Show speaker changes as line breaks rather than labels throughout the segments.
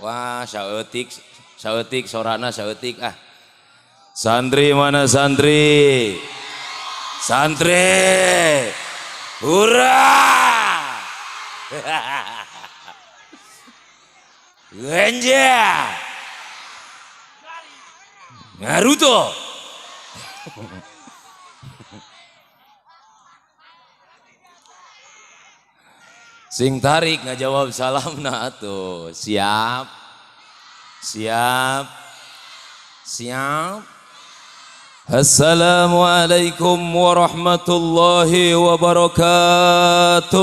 Wah, saeutik sorana saeutik ah. Santri mana santri? Santri. Hurrah! Ganja. Naruto. Sing tarik ngajawab salamna atuh. Siap. Siap. Siap. Assalamualaikum warahmatullahi wabarakatuh.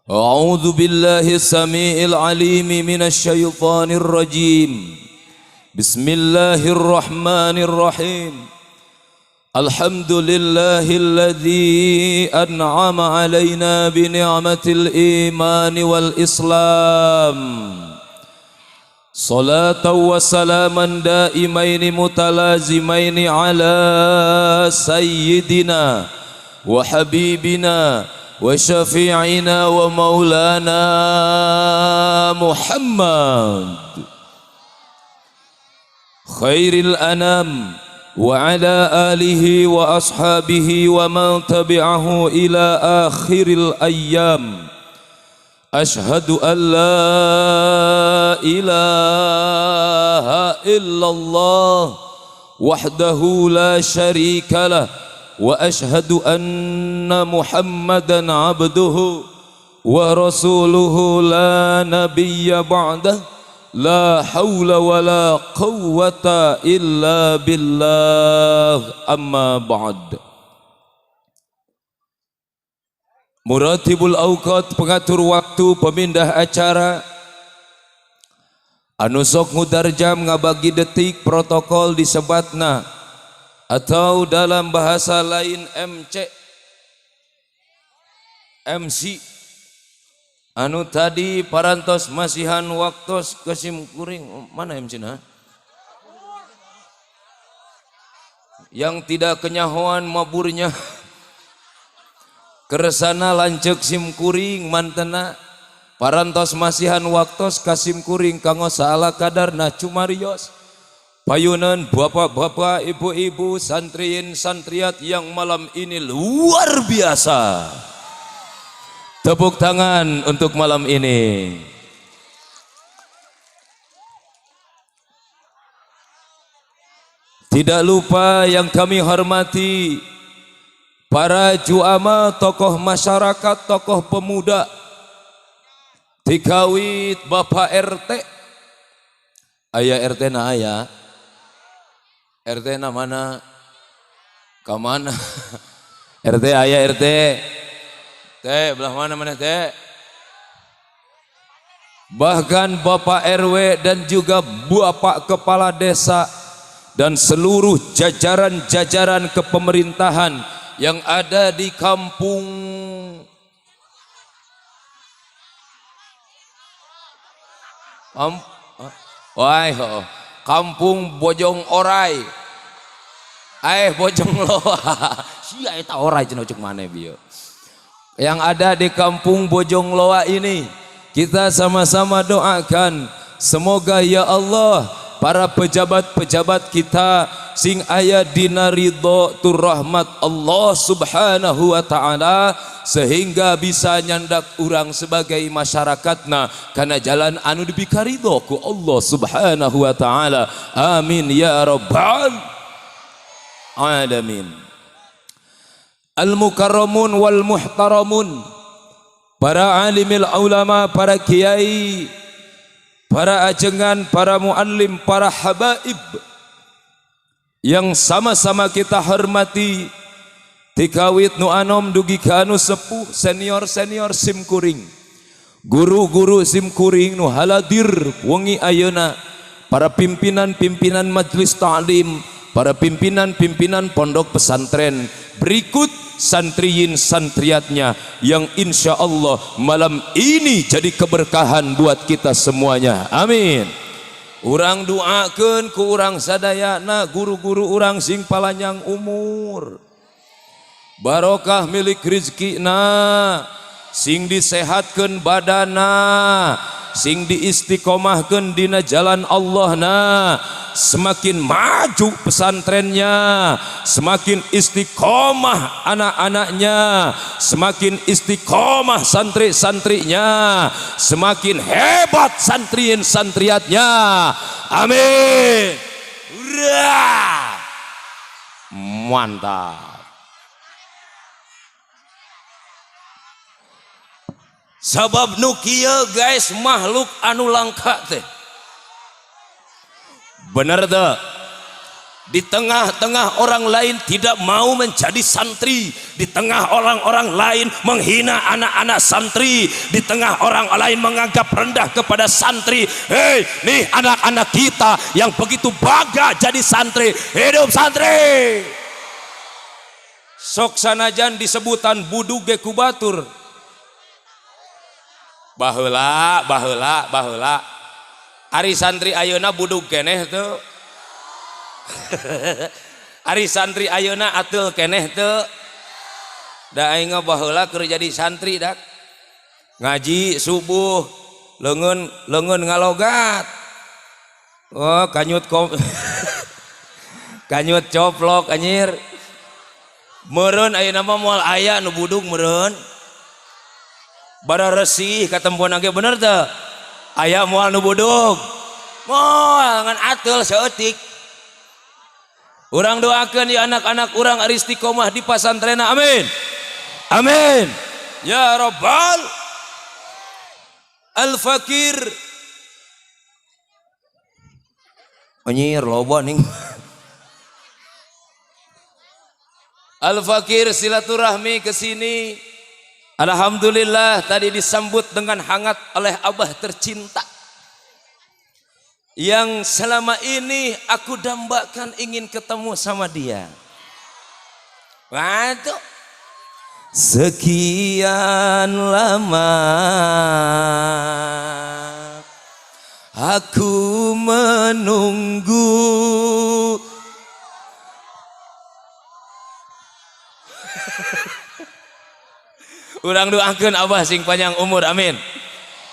A'udzu billahi samiil alim minasy syaithanir rajim. Bismillahirrahmanirrahim. Alhamdulillahilladzi an'ama alaina bi ni'matil iman wal islam. Salatan wa salaman daimaini mutalazimaini ala sayyidina wa habibina wa syafi'ina wa maulana Muhammad khairil anam wa ala alihi wa ashabihi wa man tabi'ahu ila akhiril ayyam. Ashhadu an la ilaha illallah wahdahu la syarika lah wa ashhadu anna Muhammadan abduhu wa rasuluhu la nabiyya ba'dah. La haula wa la quwwata illa billah, amma ba'd. Muratibul awqat, pengatur waktu, pemindah acara, anu sok ngudar jam ngabagi detik, protokol disebatna atau dalam bahasa lain MC anu tadi parantos masihan waktos kesim kuring mana MC-na yang tidak kenyahoan maburnya keresana lancek sim kuring mantena parantos masihan waktos kasim kuring kanggo saala kadarna cumarios payunan bapak-bapak ibu-ibu santriin santriat yang malam ini luar biasa. Tepuk tangan untuk malam ini. Tidak lupa yang kami hormati para juama, tokoh masyarakat, tokoh pemuda, tikawit Bapak RT. Ayah RT na ayah. RT na mana? Kamana? RT ayah RT. Teh, belah mana teh? Bahkan Bapak RW dan juga Bapak Kepala Desa dan seluruh jajaran-jajaran kepemerintahan yang ada di kampung Kampung Bojong Orai. Bojong Loa. Sia eta orai cenah cuk maneh bieu. Yang ada di kampung Bojong Loa ini, kita sama-sama doakan semoga ya Allah para pejabat-pejabat kita sing aya dina ridho tur rahmat Allah subhanahu wa ta'ala sehingga bisa nyandak urang sebagai masyarakatna karena jalan anu dibikaridho ku Allah subhanahu wa ta'ala. Amin ya rabbal alamin. Al-mukarramun wal muhtaramun, para alimil ulama, para kiai, para ajengan, para muallim, para habaib yang sama-sama kita hormati, tikawit nu anom dugi ka anu sepuh, senior-senior simkuring, guru-guru simkuring nu haladir wengi ayeuna, para pimpinan-pimpinan majelis ta'lim, para pimpinan-pimpinan pondok pesantren, berikut santriyin santriatnya yang insya Allah malam ini jadi keberkahan buat kita semuanya. Amin. Urang doakeun ku urang sadayana, guru-guru urang sing palanyang umur, barokah milik rizkina, sing disehatkeun badana, sing diistiqomahkeun dina jalan Allah na, semakin maju pesantrennya, semakin istiqomah anak-anaknya, semakin istiqomah santri-santrinya, semakin hebat santriin-santriatnya. Amin. Hurrah. Mantap. Sabab nu kieu guys, makhluk anu langka teh. Bener teh? Di tengah-tengah orang lain tidak mau menjadi santri, di tengah orang-orang lain menghina anak-anak santri, di tengah orang lain menganggap rendah kepada santri. Hei, nih anak-anak kita yang begitu bangga jadi santri. Hidup santri. Sok sanajan disebutan budug ge ku batur. Baheula ari santri ayeuna budug keneh teu. Ari santri ayeuna atul keneh teu. Da aing baheula keur jadi santri dak. Ngaji subuh leungeun ngalogat. Oh, kanyut kanyut coplok anjir. Meureun ayeuna mah moal aya nu budug meureun. Bara resih katempuan ge bener teh. Aya moal nu budug. Moal ngan atul saeutik. Urang doakeun ya anak-anak urang ari istiqomah di pasantrenna. Amin. Amin. Ya Rabbal Al-Fakir. Anjir loba ning. Al-Fakir silaturahmi ke sini. Alhamdulillah tadi disambut dengan hangat oleh abah tercinta yang selama ini aku dambakan ingin ketemu sama dia. Waduh, sekian lama aku menunggu. Urang doakeun abah sing panjang umur, amin.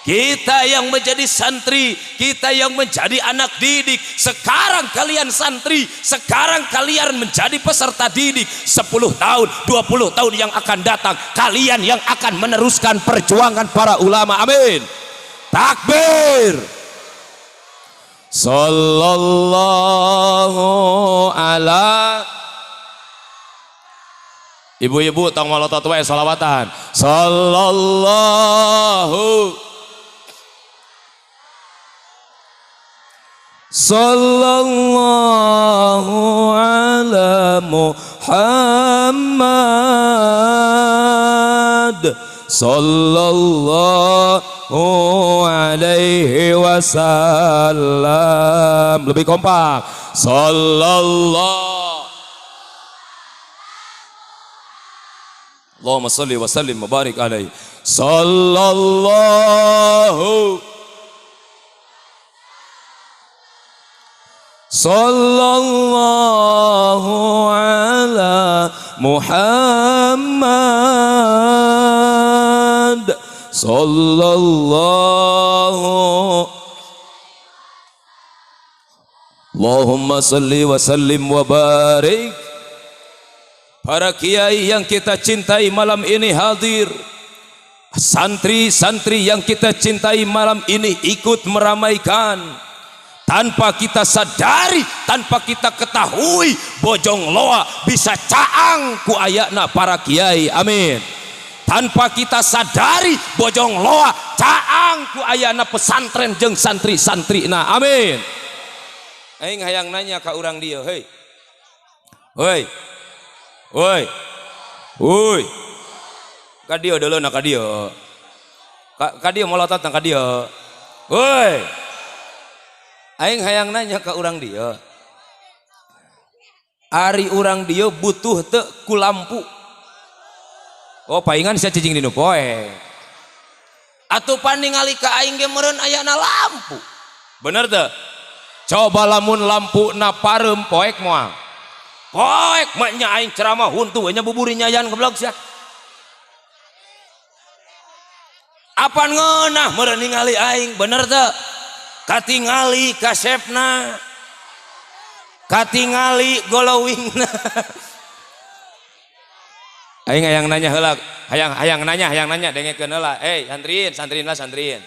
Kita yang menjadi santri, kita yang menjadi anak didik, sekarang kalian santri, sekarang kalian menjadi peserta didik. 10 tahun, 20 tahun yang akan datang, kalian yang akan meneruskan perjuangan para ulama, amin. Takbir. Sallallahu ala. Ibu-ibu tong malotot wae sholawatan. Sallallahu ala Muhammad sallallahu alaihi wasallam. Lebih kompak. Sallallahu. Allahumma salli wa sallim wa barik alaihi. Sallallahu ala Muhammad sallallahu. Allahumma salli wa sallim wa barik. Para kiai yang kita cintai malam ini hadir, santri-santri yang kita cintai malam ini ikut meramaikan. Tanpa kita sadari, tanpa kita ketahui, Bojong Loa bisa caang ku ayana para kiai, amin. Tanpa kita sadari, Bojong Loa caang ku ayana pesantren jeung santri-santrina, amin. Aing hayang nanya ka urang dieu, hei, woi, woi, woi, kadio dulu nak kadio, kadio molotot nak kadio, woi, aing hayang nanya ke urang dia, ari urang dia butuh teu ku lampu, oh paingan sia cicing dinu poe, atuh paningali ka aing ge meureun ayana lampu, bener teu? Coba lamun lampu na parem poek moal. poek maknya aing ceramah huntu nya buburinya yan goblok sia. Apan ngeunah meureun ningali aing bener teu? Katingali kasepna, katingali golowingna. Aing hayang nanya heula, hayang nanya dengekeun heula. Santrin lah santrin.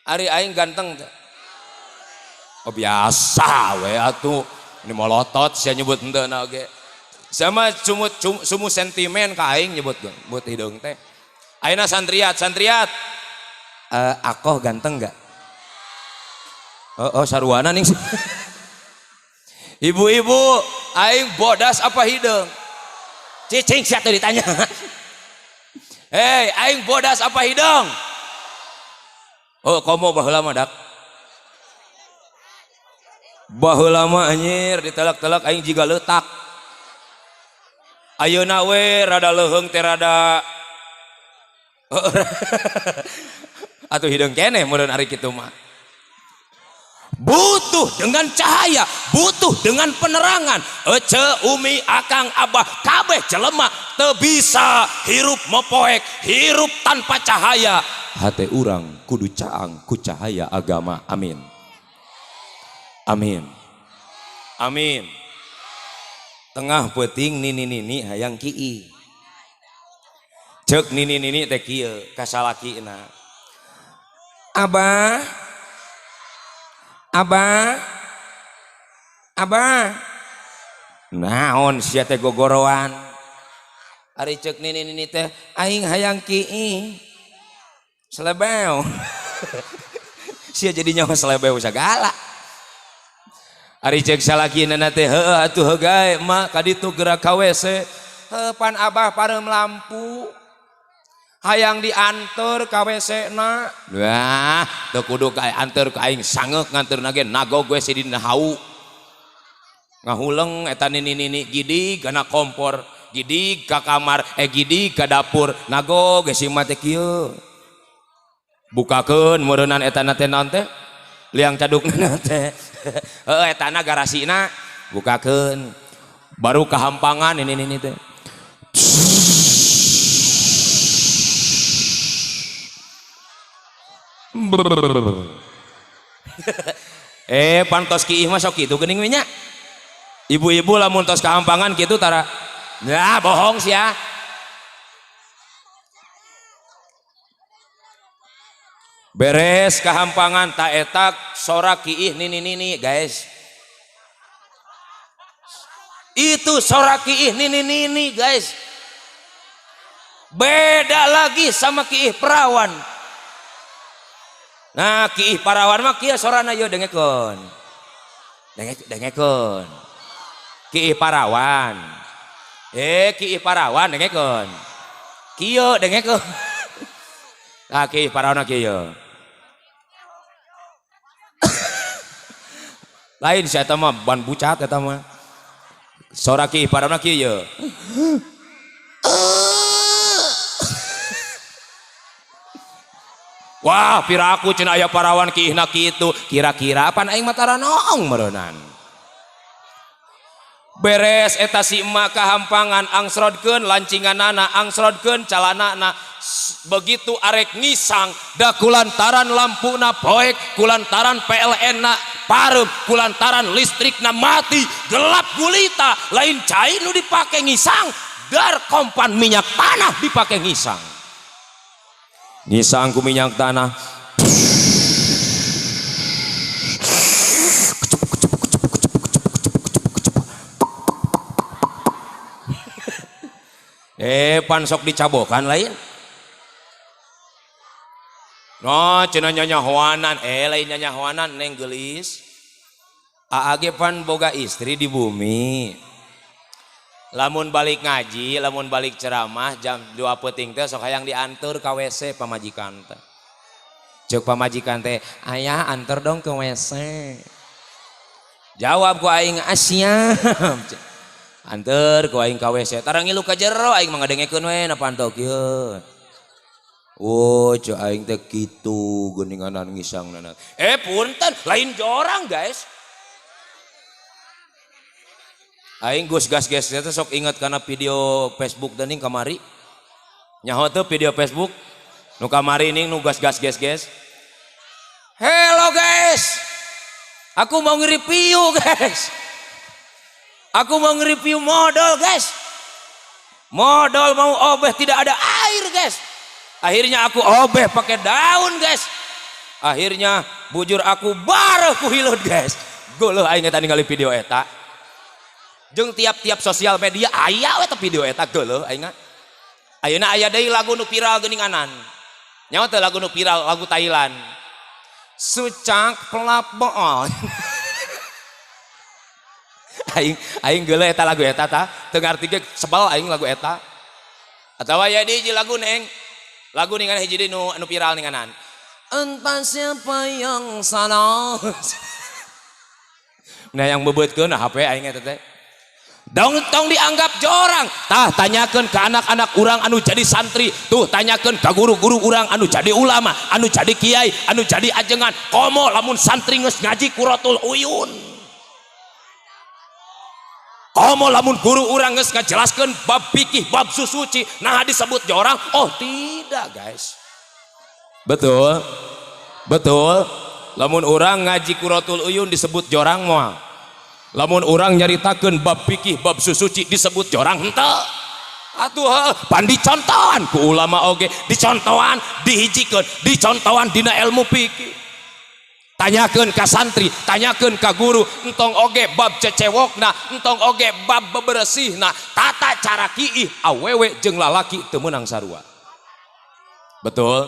Ari aing ganteng teu? Oh biasa we atuh. Ini molotot sia nyebut henteuna oge. Sama sumu sentimen ka aing nyebut hidung teh. Ayeuna santriat. Akoh ganteng enggak? Oh sarwana ning. Ibu-ibu, aing bodas apa hidung? Cicing sia teu ditanya. Hei, aing bodas apa hidung? Oh, komo baheula mah dak. Baheula mah anjir ditelak-telak aing jiga leutak. Ayeuna we rada leuheung teh rada atuh hidung keneh meureun ari kitu mah. Butuh dengan cahaya, butuh dengan penerangan. Ece umi akang abah kabeh jelema teu bisa hirup mepoek, hirup tanpa cahaya. Hate urang kudu caang ku cahaya agama. Amin. Amin. Amin. Tengah peuting nini hayang kieu. Ceuk nini teh kieu ka salakina. Abah. Naon sia teh gogorowan. Ari ceuk nini teh aing hayang kieu. Selebeu. Sia jadi nyawa selebeu sagala. Ari cek salakina teh heueuh atuh hegae mak kaditu gerak ka WC. Pan abah pareum lampu. Hayang dianter ka WC-na. Wah, teu kudu ka anter ka aing sangeuk nganterna ge nagog we si dina hau. Ngahuleng eta nini gidig kana kompor, gidig ka kamar, gidig ka dapur. Nagog ge si mah teh kieu. Bukakeun meureunan eta teh naon teh? Liang cadukna teh. Heeh etana garasina bukakeun. Baru kahampangan ini teh. Pantos kieu mah sok kitu geuning we nya. Ibu-ibu lamun tos kahampangan kitu tara. Nah, bohong sia. Beres kahampangan tak etak sorak kiih nini guys. Itu sorak kiih nini guys. Beda lagi sama kiih perawan. Nah kiih perawan mah kieu sorana yo dengekeun. Dengekeun. Kiih perawan. Kiih perawan dengekeun. Kieu dengekeun. Nah kiih perawan kieu. Lain si eta mah ban bucat eta mah. Sora kieu paramna kieu. Wah, piraku cenah aya parawan kiihna kitu. Kira-kira pan aing mah tara noong meureunnan. Beres eta si emak kahampangan angsrodkeun lancinganana, angsrodkeun calanana. Begitu arek ngisang da kulantaran lampuna poek, kulantaran PLN na parem, kulantaran listrikna mati, gelap gulita, lain cai nu dipake ngisang, dar kompan minyak tanah dipake ngisang. Ngisang ku minyak tanah. Pansok dicabokan lain. No, cenah nyanyahoanan, lain nyanyahoanan neng geulis. Aage pan boga istri di bumi. Lamun balik ngaji, lamun balik ceramah jam 2 peuting teh sok hayang diantar ka WC pamajikan teh. Ceuk pamajikan teh, "Ayah antar dong ke WC." Jawab ku aing, "Siap." Antar ku aing ka WC. Tara ngilu ka jero aing mah ngadengekeun we na pantau kieu. Oh, cek aing teh kitu geuninganan ngisangna. Punten, lain jorang guys. Aing gus gas eta sok inget karena video Facebook dening kamari. Nyaho teu video Facebook nu kamari ning nu gas. Hello guys. Aku mau nge-review guys. Aku mau nge-review modal guys. Modal mau obeh tidak ada air guys. Akhirnya aku obeh pakai daun guys. Akhirnya bujur aku bareng ku hileud guys. Geuleuh aing eta ningali video eta. Jeung tiap-tiap sosial media aya we teh video eta geuleuh aing. Ayeuna aya deui lagu nu viral geuninganan. Nyaho teh lagu nu viral lagu Thailand. Sucak pelap bool. aing geuleuh eta lagu eta tah. Teu ngarti ge sebel aing lagu eta. Atawa aya deui lagu neng. Lagu ningan hiji deui nu viral ninganan. Entah siapa yang salah. Nah yang bebeutkeun HP aing eta teh. Tong dianggap jorang. Tah tanyakeun ke anak-anak urang anu jadi santri, tuh tanyakeun ke guru-guru urang anu jadi ulama, anu jadi kiai, anu jadi ajengan. Komo lamun santri geus ngaji Quratul Uyun. Komo lamun guru urang geus ngajelaskeun bab fikih, bab susuci, nah disebut jorang? Oh, tidak, guys. Betul. Lamun urang ngaji Quratul Uyun disebut jorang moal. Lamun orang nyaritakeun bab fikih bab susuci disebut jorang henteu. Atuh pan dicontohan ku ulama oge, dicontohan dihijikeun, dicontohan dina ilmu fikih. Tanyakeun ka santri, tanyakeun ka guru, entong oge bab cecewokna, entong oge bab beberesihna, tata cara kiih awewe jeung lalaki teu meunang sarua. Betul.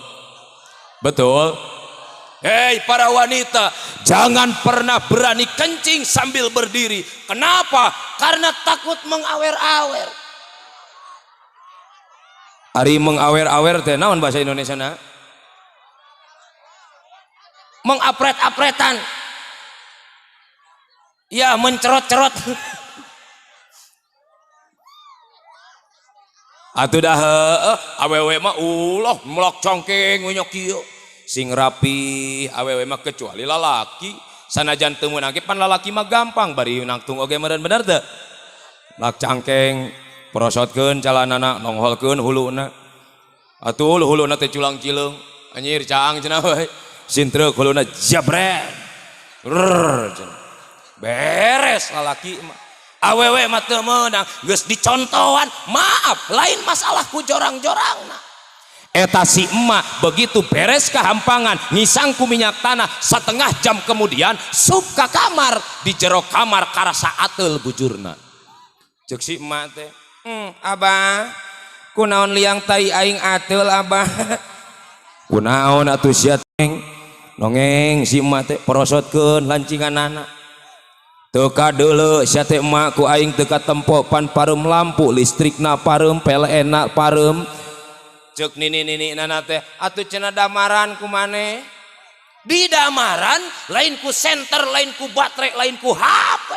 Hei para wanita, jangan pernah berani kencing sambil berdiri. Kenapa? Karena takut mengawer-awer. Ari mengawer-awer teh naon bahasa Indonesia na? Mengapret-apretan. Ya, mencerot-cerot. Atuh dah awewe mah ulah melok congkeng nyok kieu. Sing rapi awewe mah kecuali lalaki. Sanajan teu meunang ge pan lalaki mah gampang bari nangtung oge meureun bener teu. Lak cangkeng prosotkeun calanana nongholkeun huluna. Atuh huluna teh culang cileung. Anjir caang cenah we. Sintreuk huluna jabret. Beres lalaki mah. Awewe mah teu meunang geus dicontohan. Maaf, lain masalah ku jorang-jorangna. Eta si emak begitu beres kehampangan ngisangku minyak tanah setengah jam kemudian sup ka kamar di jero kamar karasa atel bujurna. Cek si emak teh abah kunaon liang tai aing atel abah. Kunaon atuh sia teng nongeng si emak teh porosotkeun lancinganana. Teu kadeuleu sia teh emak ku aing teu katempo pan pareum lampu listrikna pareum PLN-na pareum. Cek nini nana teh atuh cenah damaran ku maneh. Di damaran lain ku senter, lain ku baterai, lain ku HP.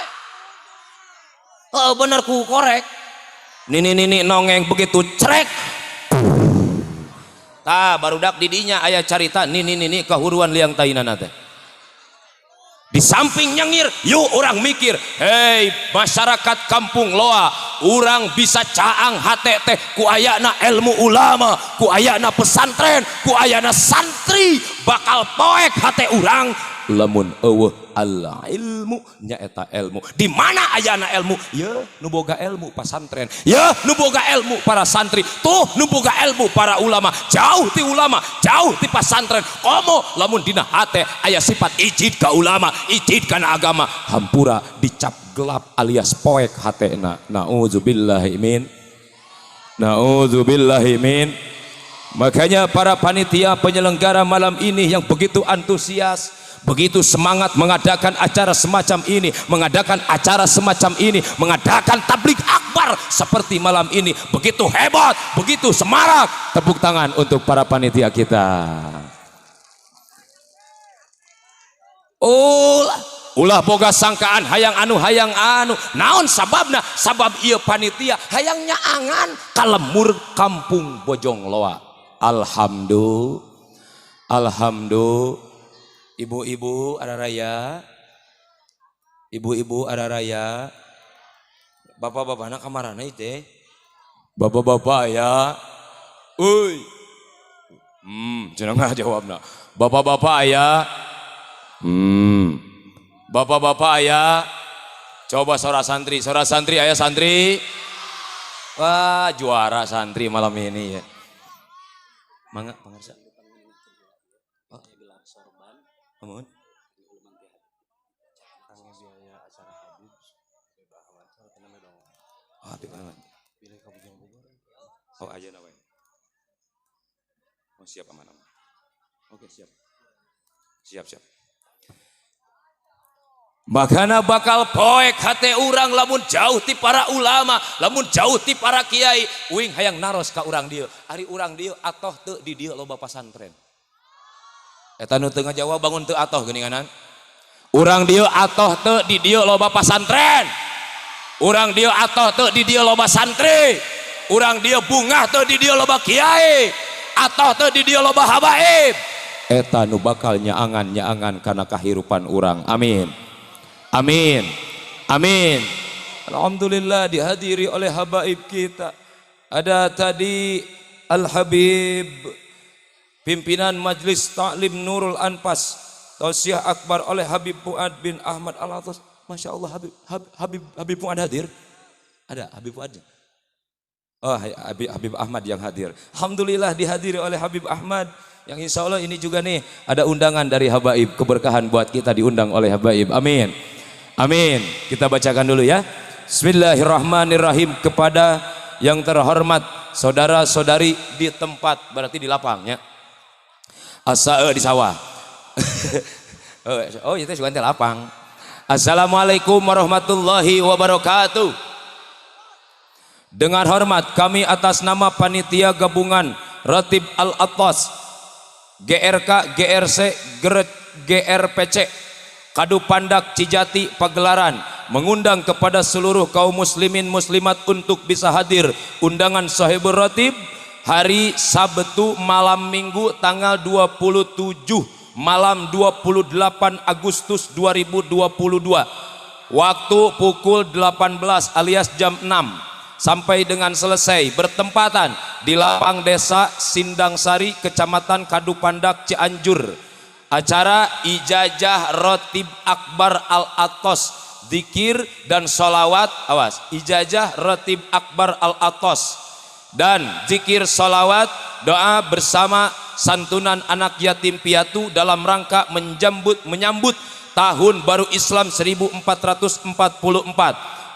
Bener ku korek. Nini nongeng begitu crek. Tah barudak didinya aya carita nini kahuruan liang tainana teh. Di samping nyengir, yuk orang mikir, hei masyarakat kampung Loa, orang bisa caang hate teh ku ayana ilmu ulama, ku ayana pesantren, ku ayana santri, bakal poek hate orang. Lamun eueuh al ilmu nyaeta ilmu. Di mana ayana ilmu? Ya nu boga ilmu pesantren. Ya nu boga ilmu para santri. Tuh nu boga ilmu para ulama. Jauh ti ulama, jauh ti pesantren. Komo lamun dina hate aya sifat ijid ka ulama, ijid kana agama, hampura dicap gelap alias poek hatena. Nauzubillahi min. Nauzubillahi min. Makanya para panitia penyelenggara malam ini yang begitu antusias, begitu semangat mengadakan acara semacam ini, mengadakan acara semacam ini, mengadakan tablik akbar seperti malam ini, begitu hebat, begitu semarak. Tepuk tangan untuk para panitia kita. Ulah boga sangkaan hayang anu naon sababna? Sabab ieu panitia hayang nyaangan kalemur kampung Bojong Loa. Alhamdulillah. Ibu-ibu araraya, Bapak-bapak anak kamarana itu. Bapak-bapak ya. Uy. Jangan nggak jawab nak. Bapak-bapak ya. Bapak-bapak ya. Coba suara santri ayah santri. Wah juara santri malam ini ya. Mangga pangarsa. Oh, gelar sorban. Amun. Biaya acara Habib. Oh, Habib Ahmad. Pilih Kabupaten Bogor. Oh, aja nawe. Oh, siap aman. Oke, siap. Siap. Makana bakal poek hati urang lamun jauh ti para ulama, lamun jauh ti para kiai, uing hayang naros ka urang dieu. Ari urang dieu atoh teu di dieu loba pasantren. Eta nu teu ngajawab bangun teu atoh geuninganan. Urang dieu atoh teu di dieu loba pasantren. Urang dieu atoh teu di dieu loba santri. Urang dieu bungah teu di dieu loba kiai. Atoh teu di dieu loba habaib. Eta nu bakal nyaangan kana kahirupan urang. Amin. Amin. Alhamdulillah dihadiri oleh habaib kita. Ada tadi Al-Habib pimpinan Majelis Ta'lim Nurul Anfas tausiah akbar oleh Habib Fuad bin Ahmad Al-Atas. Masya Allah Habib Fuad hadir. Ada Habib Fuad. Oh Habib Ahmad yang hadir. Alhamdulillah dihadiri oleh Habib Ahmad. Yang insya Allah ini juga nih ada undangan dari habaib. Keberkahan buat kita diundang oleh habaib. Amin. Kita bacakan dulu ya. Bismillahirrahmanirrahim. Kepada yang terhormat saudara-saudari di tempat, berarti di lapangnya. Di sawah. Oh itu juga di lapang. Assalamualaikum warahmatullahi wabarakatuh. Dengan hormat kami atas nama panitia gabungan Ratib Al-Atas GRK, GRC, GRPC Kadu Pandak Cijati Pagelaran mengundang kepada seluruh kaum muslimin muslimat untuk bisa hadir undangan Sohibul Ratib hari Sabtu malam Minggu tanggal 27 malam 28 Agustus 2022 waktu pukul 18 alias jam 6 sampai dengan selesai bertempatan di lapang desa Sindangsari Kecamatan Kadu Pandak Cianjur. Acara ijazah Ratib Akbar Al-Atas zikir dan sholawat. Awas, ijazah Ratib Akbar Al-Atas dan zikir sholawat doa bersama santunan anak yatim piatu dalam rangka menyambut tahun baru Islam 1444.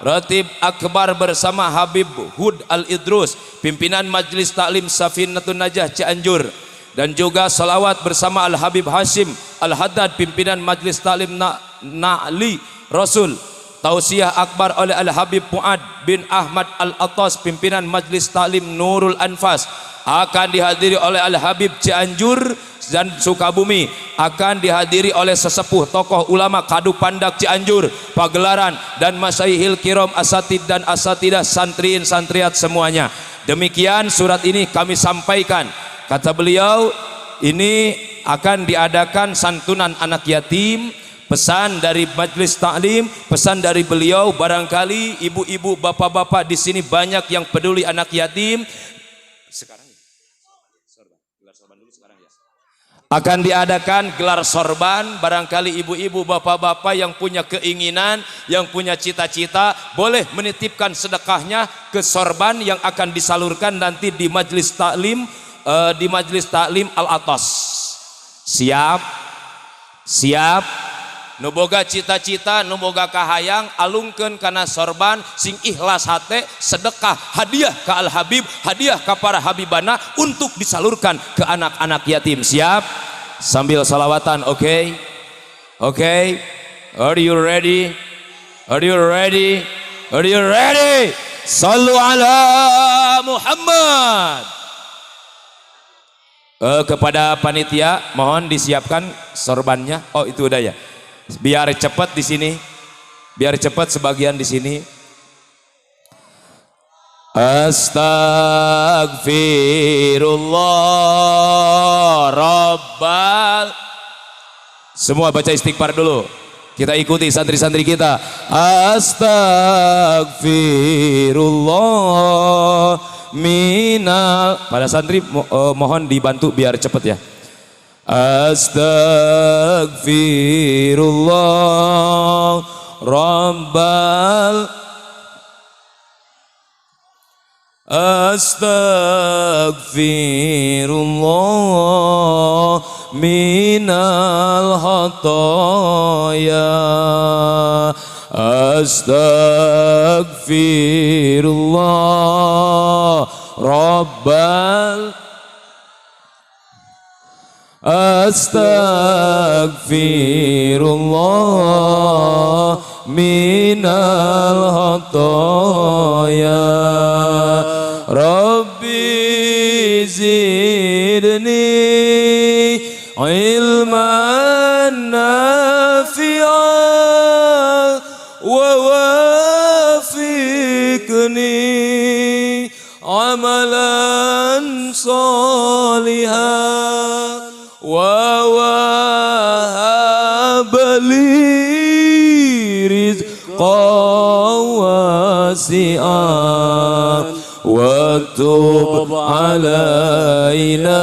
Ratib Akbar bersama Habib Hud Al-Idrus pimpinan Majelis Taklim Safinatun Najah Cianjur, dan juga salawat bersama Al-Habib Hashim Al-Haddad pimpinan Majelis Taklim Na'li Rasul. Tausiah akbar oleh Al-Habib Fuad bin Ahmad Al-Atas pimpinan Majelis Taklim Nurul Anfas akan dihadiri oleh Al-Habib Cianjur dan Sukabumi, akan dihadiri oleh sesepuh tokoh ulama Kadu Pandak Cianjur, Pagelaran, dan Masyayihil Kiram Asatid dan Asatidah santriin santriat semuanya. Demikian surat ini kami sampaikan. Kata beliau, ini akan diadakan santunan anak yatim. Pesan dari Majelis Taklim, pesan dari beliau, barangkali ibu-ibu, bapak-bapak di sini banyak yang peduli anak yatim. Sekarang gelar sorban dulu sekarang ya. Akan diadakan gelar sorban, barangkali ibu-ibu, bapak-bapak yang punya keinginan, yang punya cita-cita, boleh menitipkan sedekahnya ke sorban yang akan disalurkan nanti di Majelis Taklim. Di Majelis Taklim Al-Atas. Siap nu boga cita-cita, nu boga kahayang alungkeun kana sorban sing ikhlas hate, sedekah, hadiah ke Al-Habib, hadiah ke para habibana untuk disalurkan ke anak-anak yatim. Siap? Sambil salawatan. Oke. Are you ready? Sallu ala Muhammad. Kepada panitia mohon disiapkan sorbannya. Oh itu udah ya. Biar cepat di sini. Biar cepat sebagian di sini. Astagfirullah Rabbal. Semua baca istighfar dulu. Kita ikuti santri-santri kita. Astagfirullah minal. Pada santri mohon dibantu biar cepet ya. Astagfirullah rabbal. Astagfirullah minal khataya. Astagfirullah rabbal. Astagfirullah minal khataya. Rabbi zidni ilman nafi'an wa wafiqni amalan salihan wa wahabli rizqan wasi'an wa tub alaina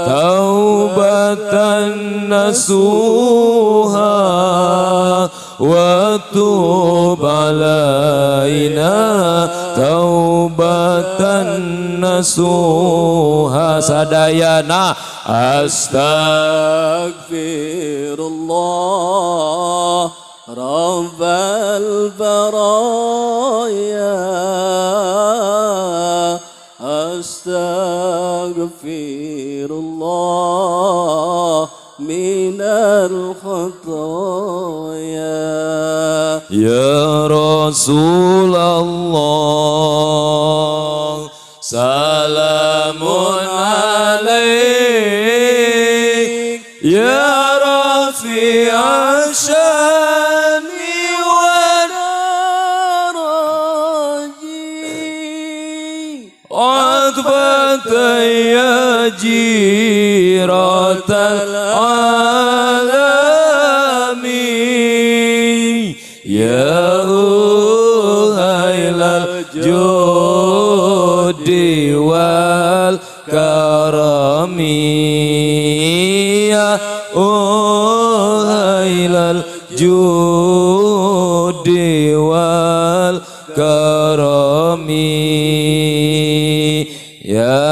taubatan nasuha wa tub alaina taubatan nasuha. Sadayana astagfirullah rabbal baraya. Astaghfirullah minal khataya. Ya Rasulullah salamun alaik ya rafi'a syani wa daraji atbata ya jiratal alami ya uhailal judi wal karami ya uhailal judi wal karami ya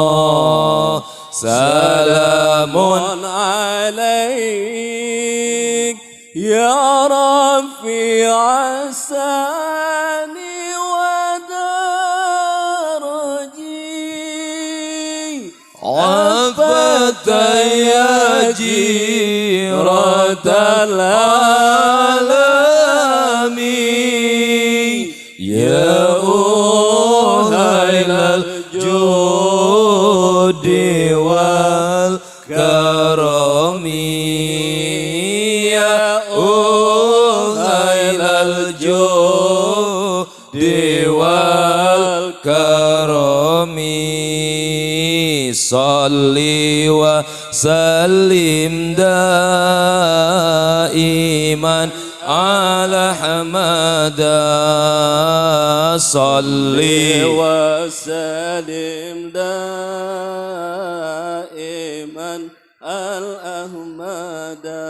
Rasulullah salamun alaik ya rafi'a sani wa daraji abata ya jiratal alami ya uhailal judi wal karami ya uhailal judi wal karami. Salli wa sallim daiman ala hamada. Salli wa sallim daiman al-ahmada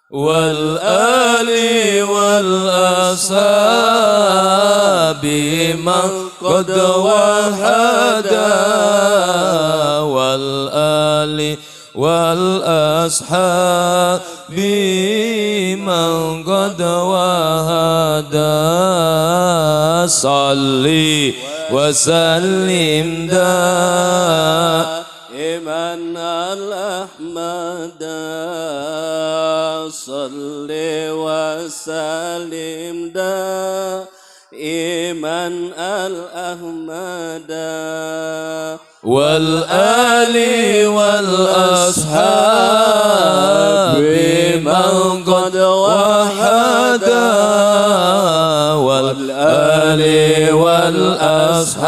wal ali wal ashabi man qad wahada wal ali wal ashabi man qad wahada. Salli wa sallim daiman al-ahmada. Salli wa sallim daiman al-ahmada wal ali wal ashabi man qad wahada wal والآل والأصحاب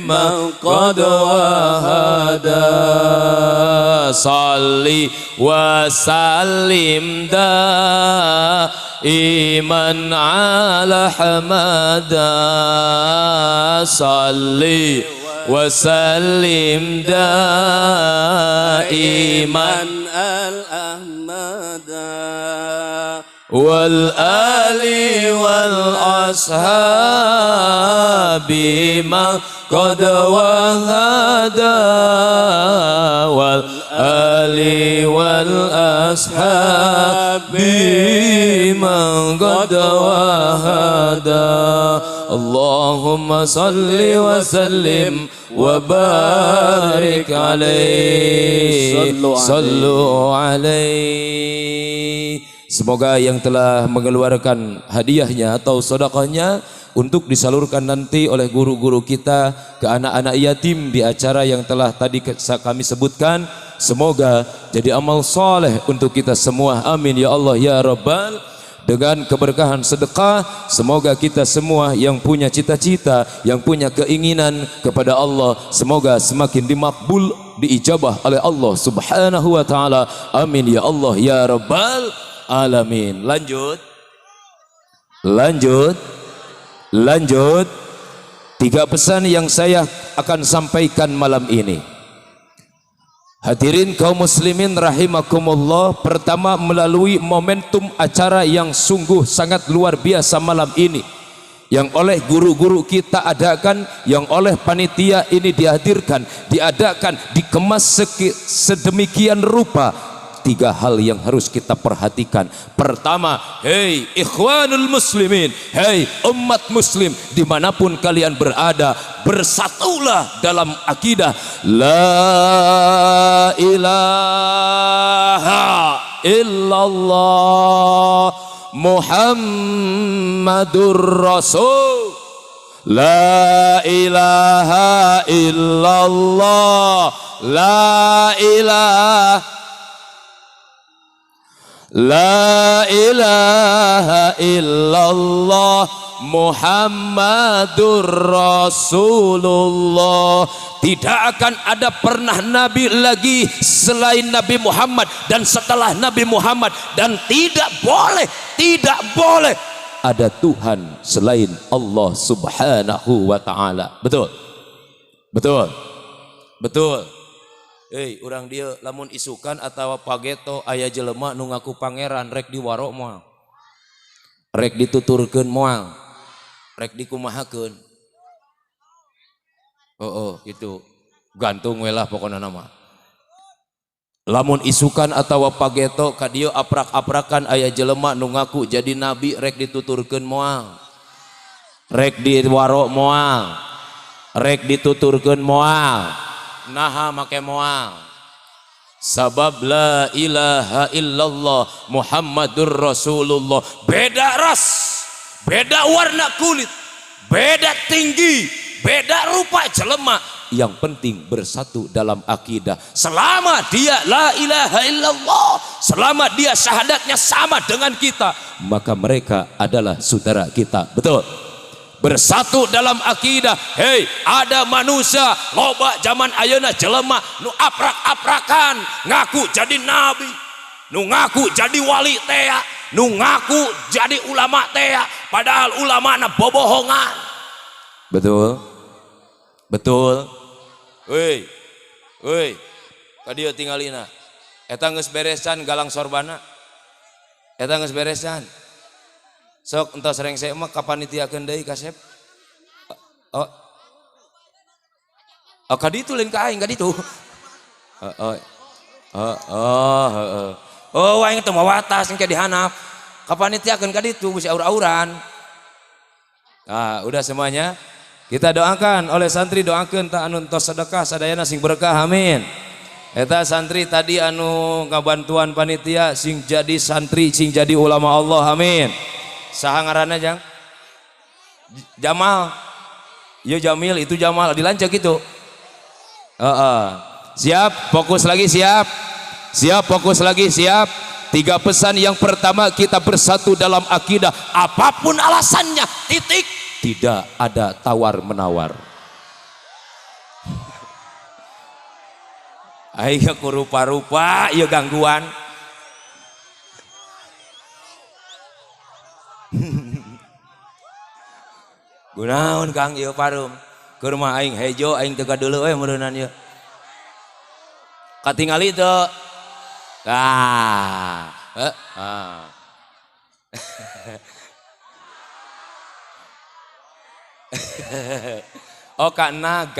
من قد وهدى صل وسلم دائما على حمدا صل وسلم دائما الأحمدا والآل والأصحاب من قد وهدى والآل والأصحاب من قد وهدى اللهم صل وسلم وبارك عليه صلوا عليه. Semoga yang telah mengeluarkan hadiahnya atau sedekahnya untuk disalurkan nanti oleh guru-guru kita ke anak-anak yatim di acara yang telah tadi kami sebutkan, semoga jadi amal soleh untuk kita semua. Amin ya Allah ya Rabbal. Dengan keberkahan sedekah, semoga kita semua yang punya cita-cita, yang punya keinginan kepada Allah, semoga semakin dimakbul, diijabah oleh Allah subhanahu wa ta'ala. Amin ya Allah ya Rabbal alamin. Lanjut. Tiga pesan yang saya akan sampaikan malam ini. Hadirin kaum muslimin rahimakumullah. Pertama, melalui momentum acara yang sungguh sangat luar biasa malam ini, yang oleh guru-guru kita adakan, yang oleh panitia ini diadakan, dikemas sedemikian rupa. Tiga hal yang harus kita perhatikan. Pertama, hei ikhwanul muslimin, hei umat muslim dimanapun kalian berada, bersatulah dalam akidah la ilaha illallah Muhammadur Rasul. La ilaha illallah, La ilaha illallah Muhammadur Rasulullah. Tidak akan ada pernah nabi lagi selain Nabi Muhammad dan setelah Nabi Muhammad, dan tidak boleh ada Tuhan selain Allah subhanahu wa ta'ala. Betul. Hei, orang dia lamun isukan atau pageto aya jelema nu ngaku pangeran rek diwaro moal, rek dituturkeun moal, rek dikumahakeun. Gitu gantung we lah pokona nama. Lamun isukan atau pageto ka dieu aprak-aprakan aya jelema nu ngaku jadi nabi rek dituturkeun moal, rek diwaro moal, rek dituturkeun moal. Naha make moal. Sabab la ilaha illallah Muhammadur Rasulullah. Beda ras, beda warna kulit, beda tinggi, beda rupa jelema, yang penting bersatu dalam akidah. Selama dia la ilaha illallah, selama dia syahadatnya sama dengan kita, maka mereka adalah saudara kita. Betul. Bersatu dalam akidah. Hei, ada manusia loba zaman ayeuna jelema nu aprak-aprakan ngaku jadi nabi, nu ngaku jadi wali tea, nu ngaku jadi ulama tea, padahal ulama na bobohongan. Betul. Woi, kadieu tingalina eta geus beresan galang sorbana, eta geus beresan. Sok entos rengsek mah kapanitiakeun deui kasep. Kaditu lain ka aing kaditu. Aing teu mawatas engke dihanap. Kapanitiakeun kaditu bisi aur-auran. Nah, udah semuanya. Kita doakan oleh santri, doakeun ta anu entos sedekah sadayana sing berkah, amin. Eta santri tadi anu ngabantuan panitia sing jadi santri, sing jadi ulama Allah, amin. Saha ngaranna Jang? Jamal. Ieu Jamil, itu Jamal, dilancak gitu. Siap, fokus lagi, siap. Siap, fokus lagi, siap. 3 pesan. Yang pertama, kita bersatu dalam akidah, apapun alasannya, titik, tidak ada tawar menawar. Ayo ku rupa-rupa ieu gangguan. Gunaon Kang ieu parum? Keur mah aing hejo aing teu kadeuleu we meureunnan ieu. Katingali teu? Oh Kak Nag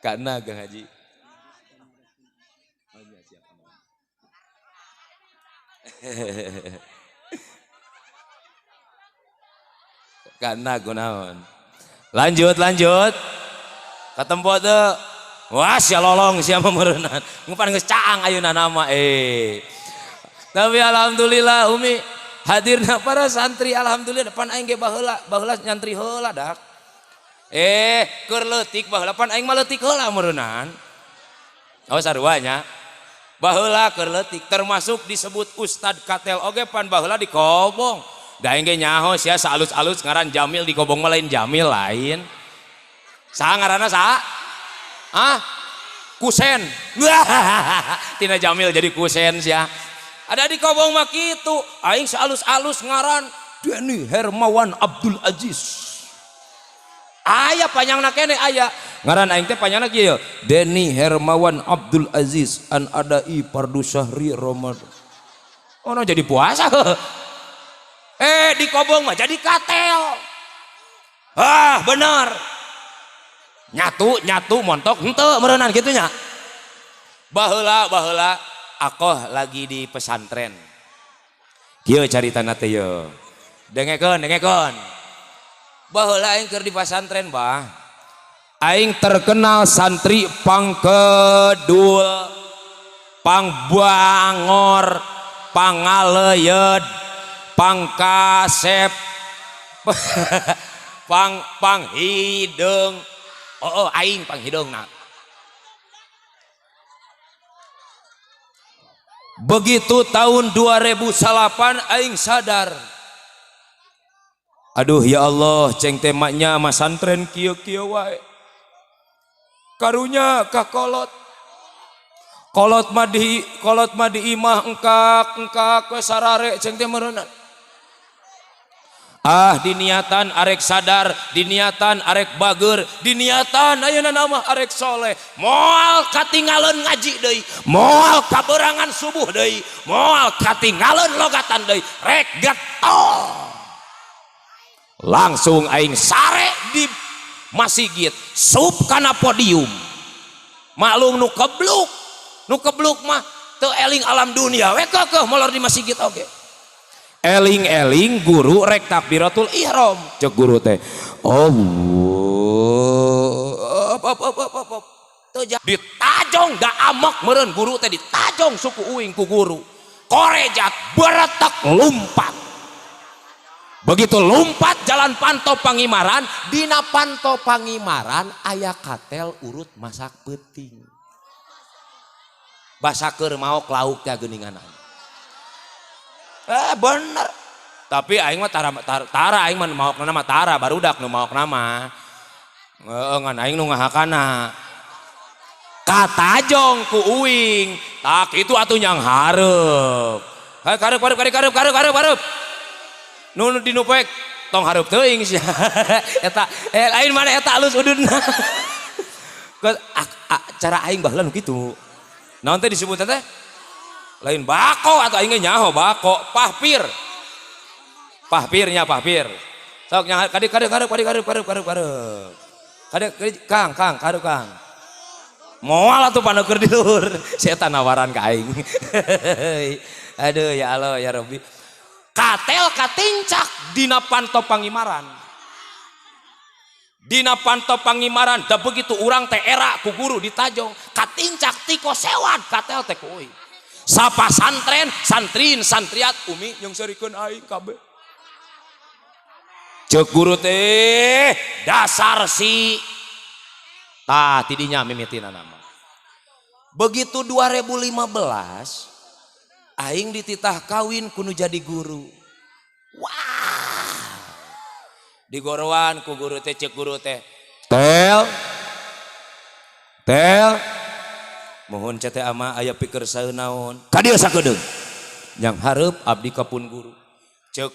Kang Haji. Karena gunaon. Lanjut katempo teu. Wah sia lolong sia meureunan. Ngupan geus caang ayeuna nama Tapi alhamdulillah Umi hadirna para santri, alhamdulillah depan aing ge baheula nyantri heula dak. Keur leutik baheula pan aing mah leutik heula meureunan. Oh saruanya. Baheula keur leutik termasuk disebut Ustad Katel oge pan baheula di Kobong. Da aing ge nyaho sia saalus-alus ngaran Jamil, di Kobong mah lain Jamil lain. Saha ngaranna saha? Kusen. Tina Jamil jadi Kusen sia. Ada di Kobong mah kitu. Aing saalus-alus ngaran Denny Hermawan Abdul Aziz. Aya panjangna kene aya. Ngaran aing teh panjangna kieu. Denny Hermawan Abdul Aziz an adai fardu syahri Ramadan. Oh no jadi puasa. Di Kobong mah jadi katel. Bener. Nyatu montok henteu meureunnan kitu nya. Baheula akoh lagi di pesantren. Kieu caritana teh ye. Dengekeun. Baheula aing keur di pesantren, Bah. Aing terkenal santri pangkedul, pangbangor, pangaleuyed, pangkasep, panghideung. Aing panghideungna. Begitu tahun 2008 aing sadar. Aduh ya Allah, ceng temanya mas santren kieu-kieu wae. Karunya ka kolot mah di imah engkak we sarare ceng teh meureunna. Diniatan arek sadar, diniatan arek bager, diniatan ayeuna nama arek soleh. Moal katinggalan ngaji deui, moal kaberangan subuh deui, moal katinggalan logatan deui, rek getol. Langsung aing sare di masjid sup kana podium. Maklum nu kebluk mah teu eling alam dunia we keukeuh molor di masjid oge. Eling guru rek takbiratul ihram cek guru teh ditajong da amak meureun guru teh ditajong suku uing ku guru korejat beretek lumpat. Begitu lumpat jalan Panto Pangimaran, dina Panto Pangimaran aya katel urut masak peuting. Basakeun maok lauk teh geuninganan. Bener. Tapi aing mah tara aing mah maokna mah tara barudak nu maokna mah. Ngan aing nu ngahakana. Katajong ku uing. Tak itu atuh nyang hareup. Kareup. Nu dinu poek tong hareup teuing sia. Eta lain mana eta alus ududna. Cara aing baheula nu kitu. Naon teh disebutna teh? Lain bako atau aing nyaho bako, pahpir. Pahpirnya pahpir. Sok nyang kareup. Kang, Kang. Moal atuh paneukeun di luhur. Saya nawaran ka aing. Aduh ya Allah ya Rabbi. Katel katincak dina Panto Pangimaran. Dina Panto Pangimaran da begitu urang teh era ku guru ditajong katincak tiko sewad katel teh ku uing. Sapa santriat umi yang sarikeun aing kabeh. Ceuk guru teh dasar si tidinya mimitina nama. Begitu 2015 aing dititah kawin kudu jadi guru. Wah. Digorowan ku guru teh, cek guru teh. Tel. Mohon cete ama aya pikeun saeun naon. Ka dieu sakedeung. Yang hareup abdi kapun guru. Cek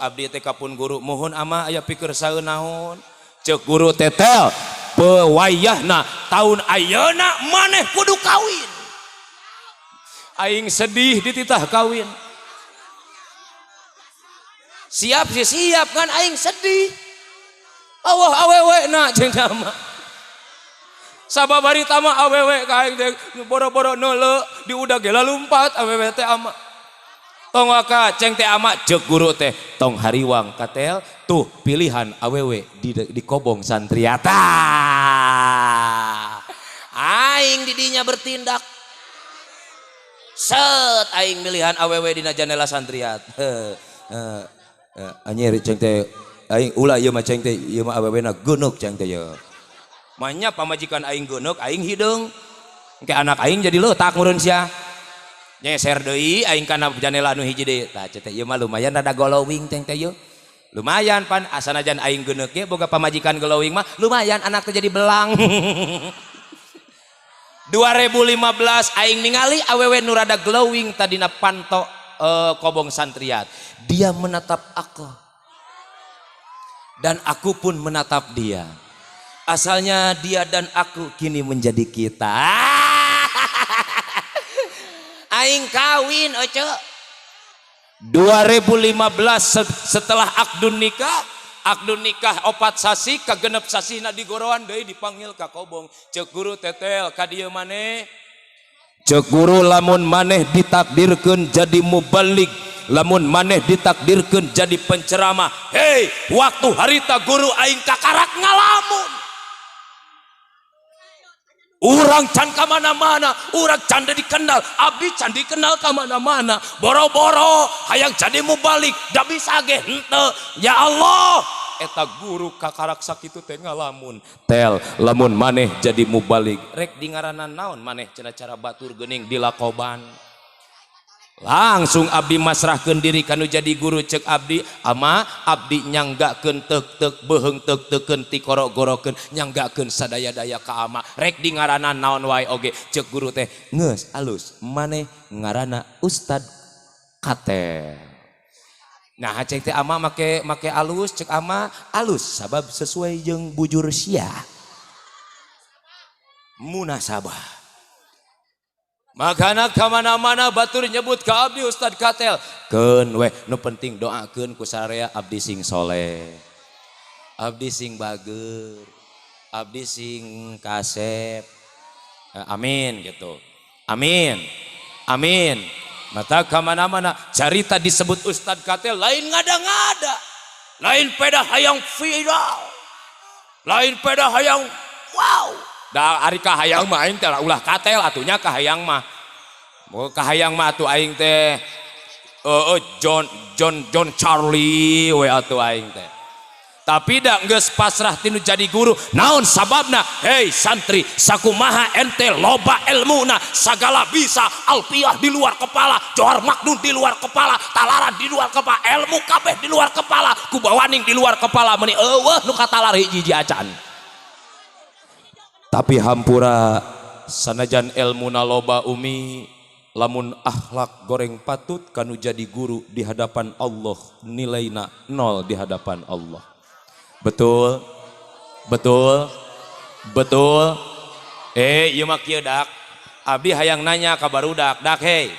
abdi teh kapun guru, mohon ama aya pikeun saeun naon. Cek guru teh tel. Pewayahna tahun ayeuna maneh kudu kawin. Aing sedih dititah kawin. Siap kan aing sedih. Allah awewe na jeung nama. Sababari tama awewe ka aing teh boro-boro neuleuh di udah ge lalumpat awewe teh ama. Tong waka ceng teh ama ceuk guru teh tong hariwang katel tuh pilihan awewe di kobong santriata. Aing didinya bertindak. Set aing milihan awewe dina janela santriat. Anjir ceng teh aing ulah ieu mah ceng teh ieu mah awewena geuneuh ceng teh ye. Manya pamajikan aing geuneuh aing hideung. Engke anak aing jadi leutak meureun sia. Nyeser deui aing kana janela anu hiji deui. Tah cete ieu mah lumayan rada glowing ceng teh ye. Lumayan pan asanajan aing geuneuh ge boga pamajikan glowing mah lumayan anak teh jadi belang. 2015 aing ningali awewe nu rada glowing tadina panto kobong santriat. Dia menatap aku dan aku pun menatap dia. Asalnya dia dan aku kini menjadi kita. Aing kawin oce 2015 setelah akdun nikah 4 sasi kagenep sasina digorowan deui dipanggil ka kobong. Ceuk guru tetel ka dieu maneh. Ceuk guru lamun maneh ditakdirkeun jadi mubalik, lamun maneh ditakdirkeun jadi penceramah. Hei, waktu harita guru aing kakarak ngalamun. Urang can ka mana-mana, urang can dikenal, abdi can dikenal ka mana-mana. Boro-boro hayang jadi mubalik, da bisa ge henteu. Ya Allah, eta guru kakarak sakitu teh ngalamun. Tel, lamun maneh jadi mubalik, rek di ngaranna naon maneh cenah cara batur geuning di lakoban. Langsung abdi masrahkeun diri kanu jadi guru ceuk abdi, ama abdi nyanggakeun teuk-teuk beheung teuk-teukeun ti korok-gorokeun nyanggakeun sadaya-daya ka ama. Rek di ngaranna naon wae oge ceuk guru teh geus alus maneh ngaranna Ustad Katel. Nah cek teh ama make alus ceuk ama alus sabab sesuai jeung bujur sia. Munasabah. Makana kamana-mana batur nyebut ka abdi Ustad Katel. Keun weh nu penting doakeun ku sararea abdi sing soleh. Abdi sing bageur. Abdi sing kasep. Amin gitu. Amin. Mata kamana-mana carita disebut Ustad Katel lain ngada-ngada. Lain peda hayang viral. Lain peda hayang wow. Da ari kahayang mah aing teh ulah katel atunya kahayang mah. Kahayang mah atuh aing teh John Charlie we atuh aing teh. Tapi da geus pasrah tinu jadi guru. Naon sababna? Hei santri, sakumaha ente loba ilmuna, sagala bisa, alfiah di luar kepala, johar maknun di luar kepala, talaran di luar kepala, ilmu kabeh di luar kepala, kubawaning di luar kepala meuni eueuh nu katalar hiji acan. Tapi hampura sanajan ilmuna loba umi lamun akhlak goreng patut kanu jadi guru di hadapan Allah nilaina 0 di hadapan Allah. Betul. Ieu mah kieu dak. Abdi hayang nanya ka barudak, dak hei.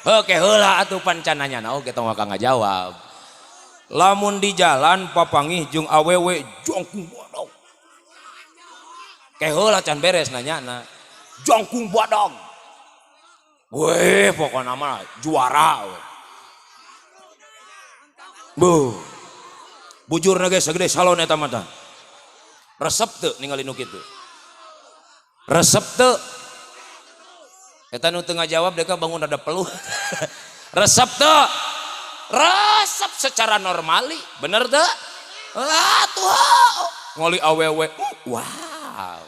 Heuke heula atuh pancan nanyana oge tong ka ngajawab. Lamun di jalan papangih jeung awewe jongkung bodog. Keheula can beres nanyana. Jongkung bodog. Weh pokona mah juara we. Bujurna ge sagede salon eta mah tah. Resep teu ningali nu kitu. Resep teu. Eta nu teu ngajawab deka bangun ada peluh. Resep teu. Resep secara normali, bener teu? Atuh. Ngoli awewe. Wow.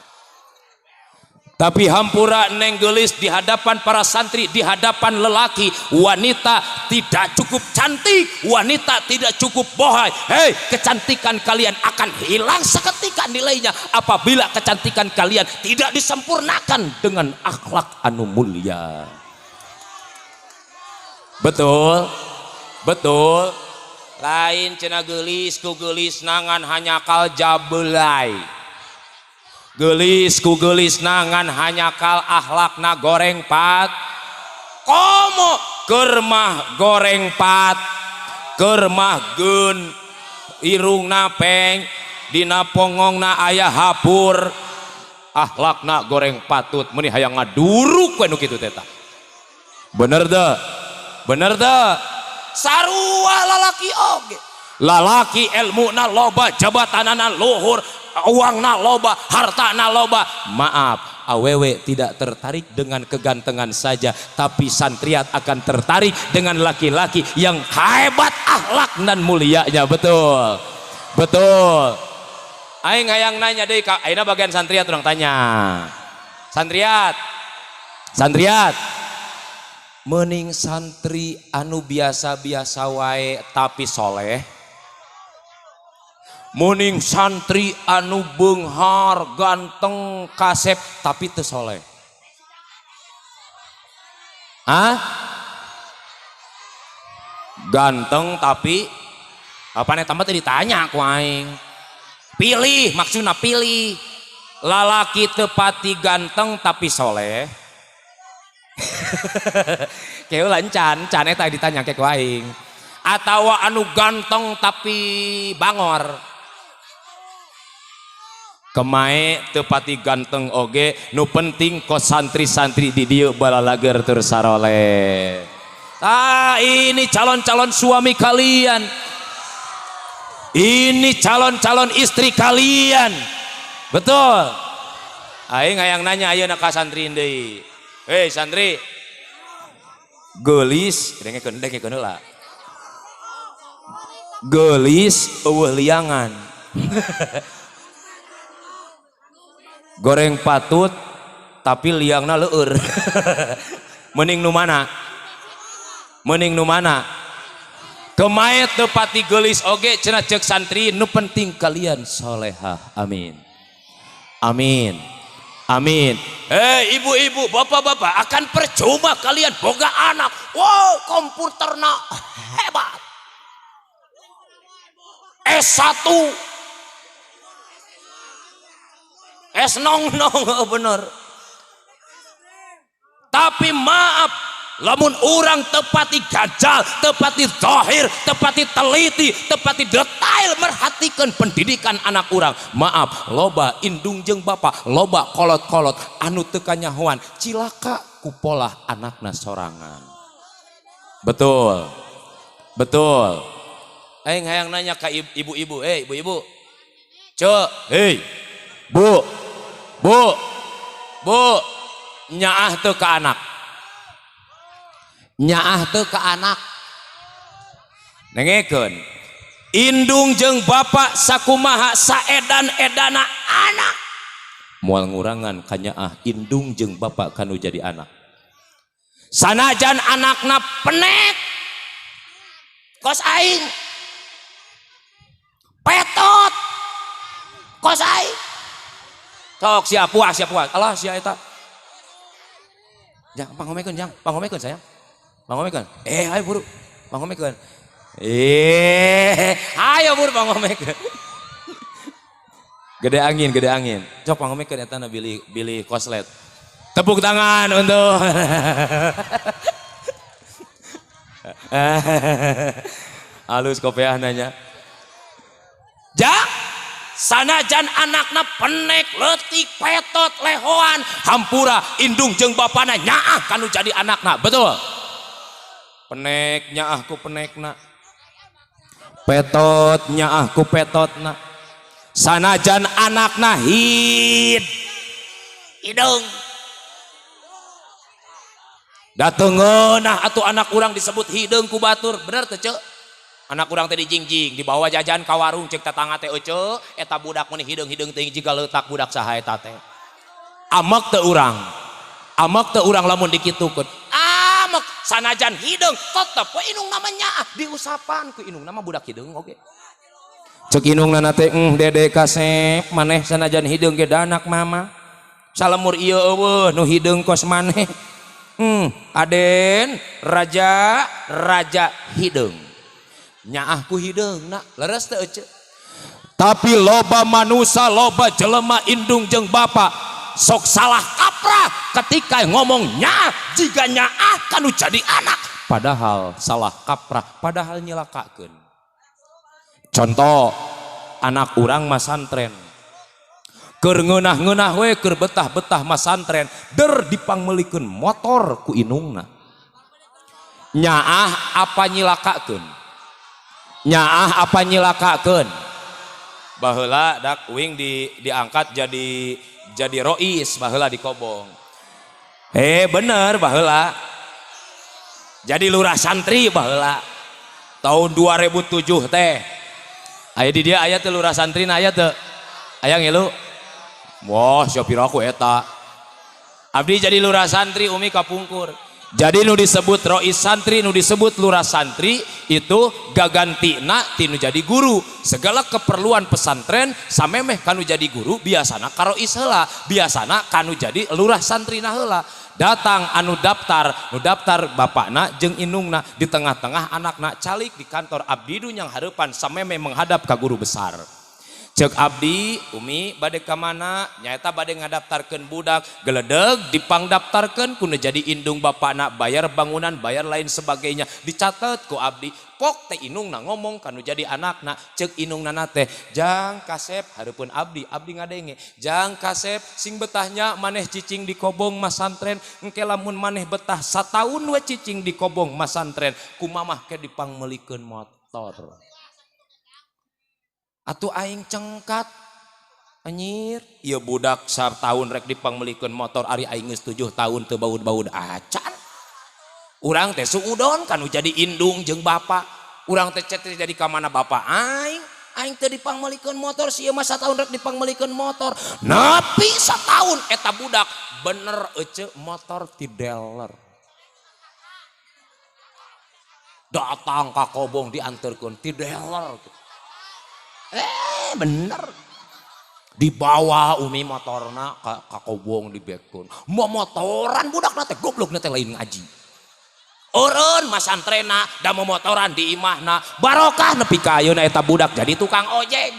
Tapi hampura neng gelis di hadapan para santri, di hadapan lelaki, wanita tidak cukup cantik, wanita tidak cukup bohai. Hei, kecantikan kalian akan hilang seketika nilainya apabila kecantikan kalian tidak disempurnakan dengan akhlak anu mulia. Betul, betul. Lain cenah gelis ku gelis nangan hanya kal jabelai. Gelis ku gelis nangan hanya kal akhlakna goreng pat. Komo kermah goreng pat, kermah gun irungna peng, dina pongongna ayah hapur, akhlakna goreng patut meni hayang ngaduruk we nu kitu teh. Bener deh, bener deh. Sarua lalaki oge, lalaki ilmuna loba, jabatanana luhur, uangna loba, hartana loba. Maaf, awewe tidak tertarik dengan kegantengan saja, tapi santriat akan tertarik dengan laki-laki yang hebat akhlak dan mulianya. Betul, betul. Aing hayang nanya deui ka ayeuna bagian santriat urang tanya. Santriat, santriat. Mending santri anu biasa-biasa wae tapi soleh, mending santri anu beunghar ganteng kasep tapi teu soleh. Hah? Ganteng tapi apa nih tambah tadi ditanya ku aing. Pilih, maksudna pilih. Lalaki tepati ganteng tapi soleh. Kayak lancan, cane tadi ditanya kayak aing. Atau anu ganteng tapi bangor. Kemae tepati ganteng oge, nu penting kos santri-santri di dieu balalager tur saroleh. Ini calon-calon suami kalian. Ini calon-calon istri kalian. Betul. Aing hayang nanya ayeuna ka santri deui. Hei santri, gelis, dengekeun heula. Gelis eueuh liangan. Goreng patut tapi liangna leueur. Mending nu mana? Mending nu mana? Kemae teu pati gelis oge cenah ceuk santri, nu penting kalian solehah. Amin. Amin. Amin. Ibu-ibu, bapak-bapak, akan percuma kalian boga anak. Wow, komputerna hebat. S1, S nong bener. Tapi maaf, lamun orang tepati gajal, tepati zahir, tepati teliti, tepati detail merhatikan pendidikan anak orang. Maaf, loba indung jeung bapak, loba kolot-kolot anu teu kanyahoan, cilaka kupolah anakna sorangan. Betul, betul. Aing hayang nanya ka ibu-ibu, ibu-ibu, cek, bu, nyaah teu ka anak. Nyaah teu ke anak nengekeun indung jeung bapak sakumaha saedan-edana anak moal ngurangan ka nyaah indung jeung bapak kanu jadi anak. Sanajan anakna penek kos aing, petot kos aing, sok sia puas alah sia eta jang pangomekeun sayang. Pangomekeun. Ayo buru. Pangomekeun. Ayo buru pangomekeun. Gede angin. Cok pangomekeun eta na Billy Koslet. Tepuk tangan untuk halus kopiah nanya. Jak sanajan anakna penek, letik, petot, lehoan, hampura indung jeung bapana nyaah kanu jadi anakna. Betul. Penek nyaah ku penekna, petot nyaah ku petotna. Sanajan anakna hidung datengeun atuh anak urang disebut hidung ku batur. Bener teu ceu? Anak urang teh dijingjing dibawa jajan ka warung cek tetangga teh euceu eta budak meni hidung-hidung teh jiga leutak budak saha eta teh. amak teu urang lamun dikitukeun amak sanajan hideung tetep we inung namanya diusapan ku inung nama budak hideung oge cek inung nate dede kasep maneh sanajan hideung ge danak mama salemur ieu eueuh nu hideung kos maneh Aden raja hideung nyaah ku hideungna leres teu ece tapi loba manusia loba jelema indung jeung bapa sok salah kaprah ketika ngomong nyaah jika nyaah kanu jadi anak padahal salah kaprah padahal nyelakakeun contoh anak urang masantren keur ngeunah-ngeunah we keur betah-betah masantren der dipangmeulikeun motor ku inungna nyaah apa nyilakakeun nyaah apa nyilakakeun baheula dak uing diangkat jadi rois baheula di Kobong bener baheula jadi lurah santri baheula tahun 2007 teh aya di dia aya teh lurah santri na aya teu aya ngilu wah siapira aku eta abdi jadi lurah santri umi kapungkur jadi nu disebut rois santri nu disebut lurah santri itu gagantina tinu jadi guru segala keperluan pesantren samemeh kanu jadi guru biasana ka rois heula biasana kanu jadi lurah santri na heula datang anu daftar bapakna jeung indungna di tengah-tengah anakna calik di kantor abdi du nyang hareupan samemeh menghadap ka guru besar cek abdi umi bade ka mana nyaeta bade ngadaftarkeun budak geledeg dipangdaftarkeun kudu jadi indung bapana bayar bangunan bayar lain sebagainya dicatet ku abdi pok teh indungna ngomong kanu jadi anakna cek indungna teh jang kasep hareupeun abdi ngadenge jang kasep sing betahnya maneh cicing di Kobong masantren engke lamun maneh betah sataun we cicing di Kobong masantren kumamah ke dipangmeulikeun motor atuh aing cengkat anyir ieu budak satahun rek dipangmeulikeun motor ari aing geus 7 tahun teu baud-baud acan urang teh suudon kanu jadi indung jeung bapa urang teh jadi ka mana bapa aing teh dipangmeulikeun motor si ieu mah satahun rek dipangmeulikeun motor nepi satahun eta budak bener ece motor ti dealer datang ka Kobong dianterkeun ti dealer bener dibawa umi motorna ka Kobong dibekun mau motoran budak nate goblok nate lain ngaji eureun masantrena da mau motoran di imahna barokah nepi ka ayeuna eta budak jadi tukang ojek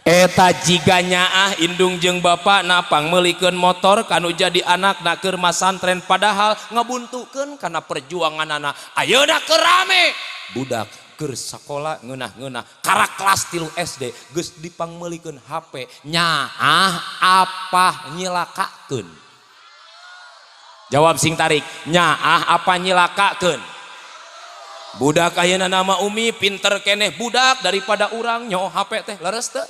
eta jiga nyaah indung jeung bapana pangmeulikeun motor kanu jadi anakna keur masantren padahal ngabuntukeun kana perjuanganana ayeuna keur rame budak keur sakola ngeunah-ngeunah karak kelas 3 SD geus dipangmeulikeun HP nyaah apa nyilakakeun jawab sing tarik nyaah apa nyilakakeun budak ayeuna nama umi pinter keneh budak daripada urang nyo HP teh leres teu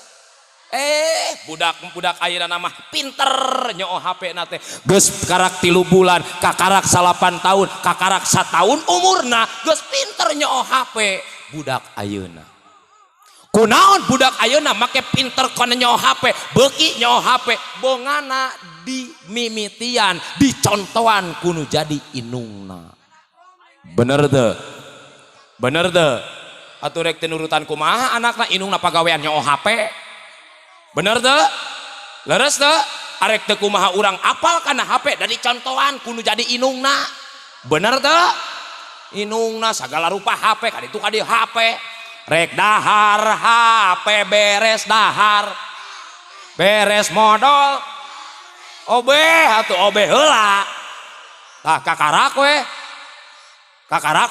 budak ayeuna nama pinter nyo HP na teh geus karak 3 bulan kakarak 8 tahun kakarak 1 tahun umurna geus pinter nyo HP budak ayeuna kunaon budak ayeuna make pinter kana nyaho HP beuki nyaho HP bongana dimimitian dicontohan kudu jadi inungna bener teu atuh rek teu nurutan kumaha anakna inungna pagawean nyaho HP bener teu leres teu arek teu kumaha urang apal kana HP dan dicontohan kudu jadi inungna bener teu inungna segala rupa HP kan itu kadi HP rek dahar HP beres modal atuh heula tah kakarak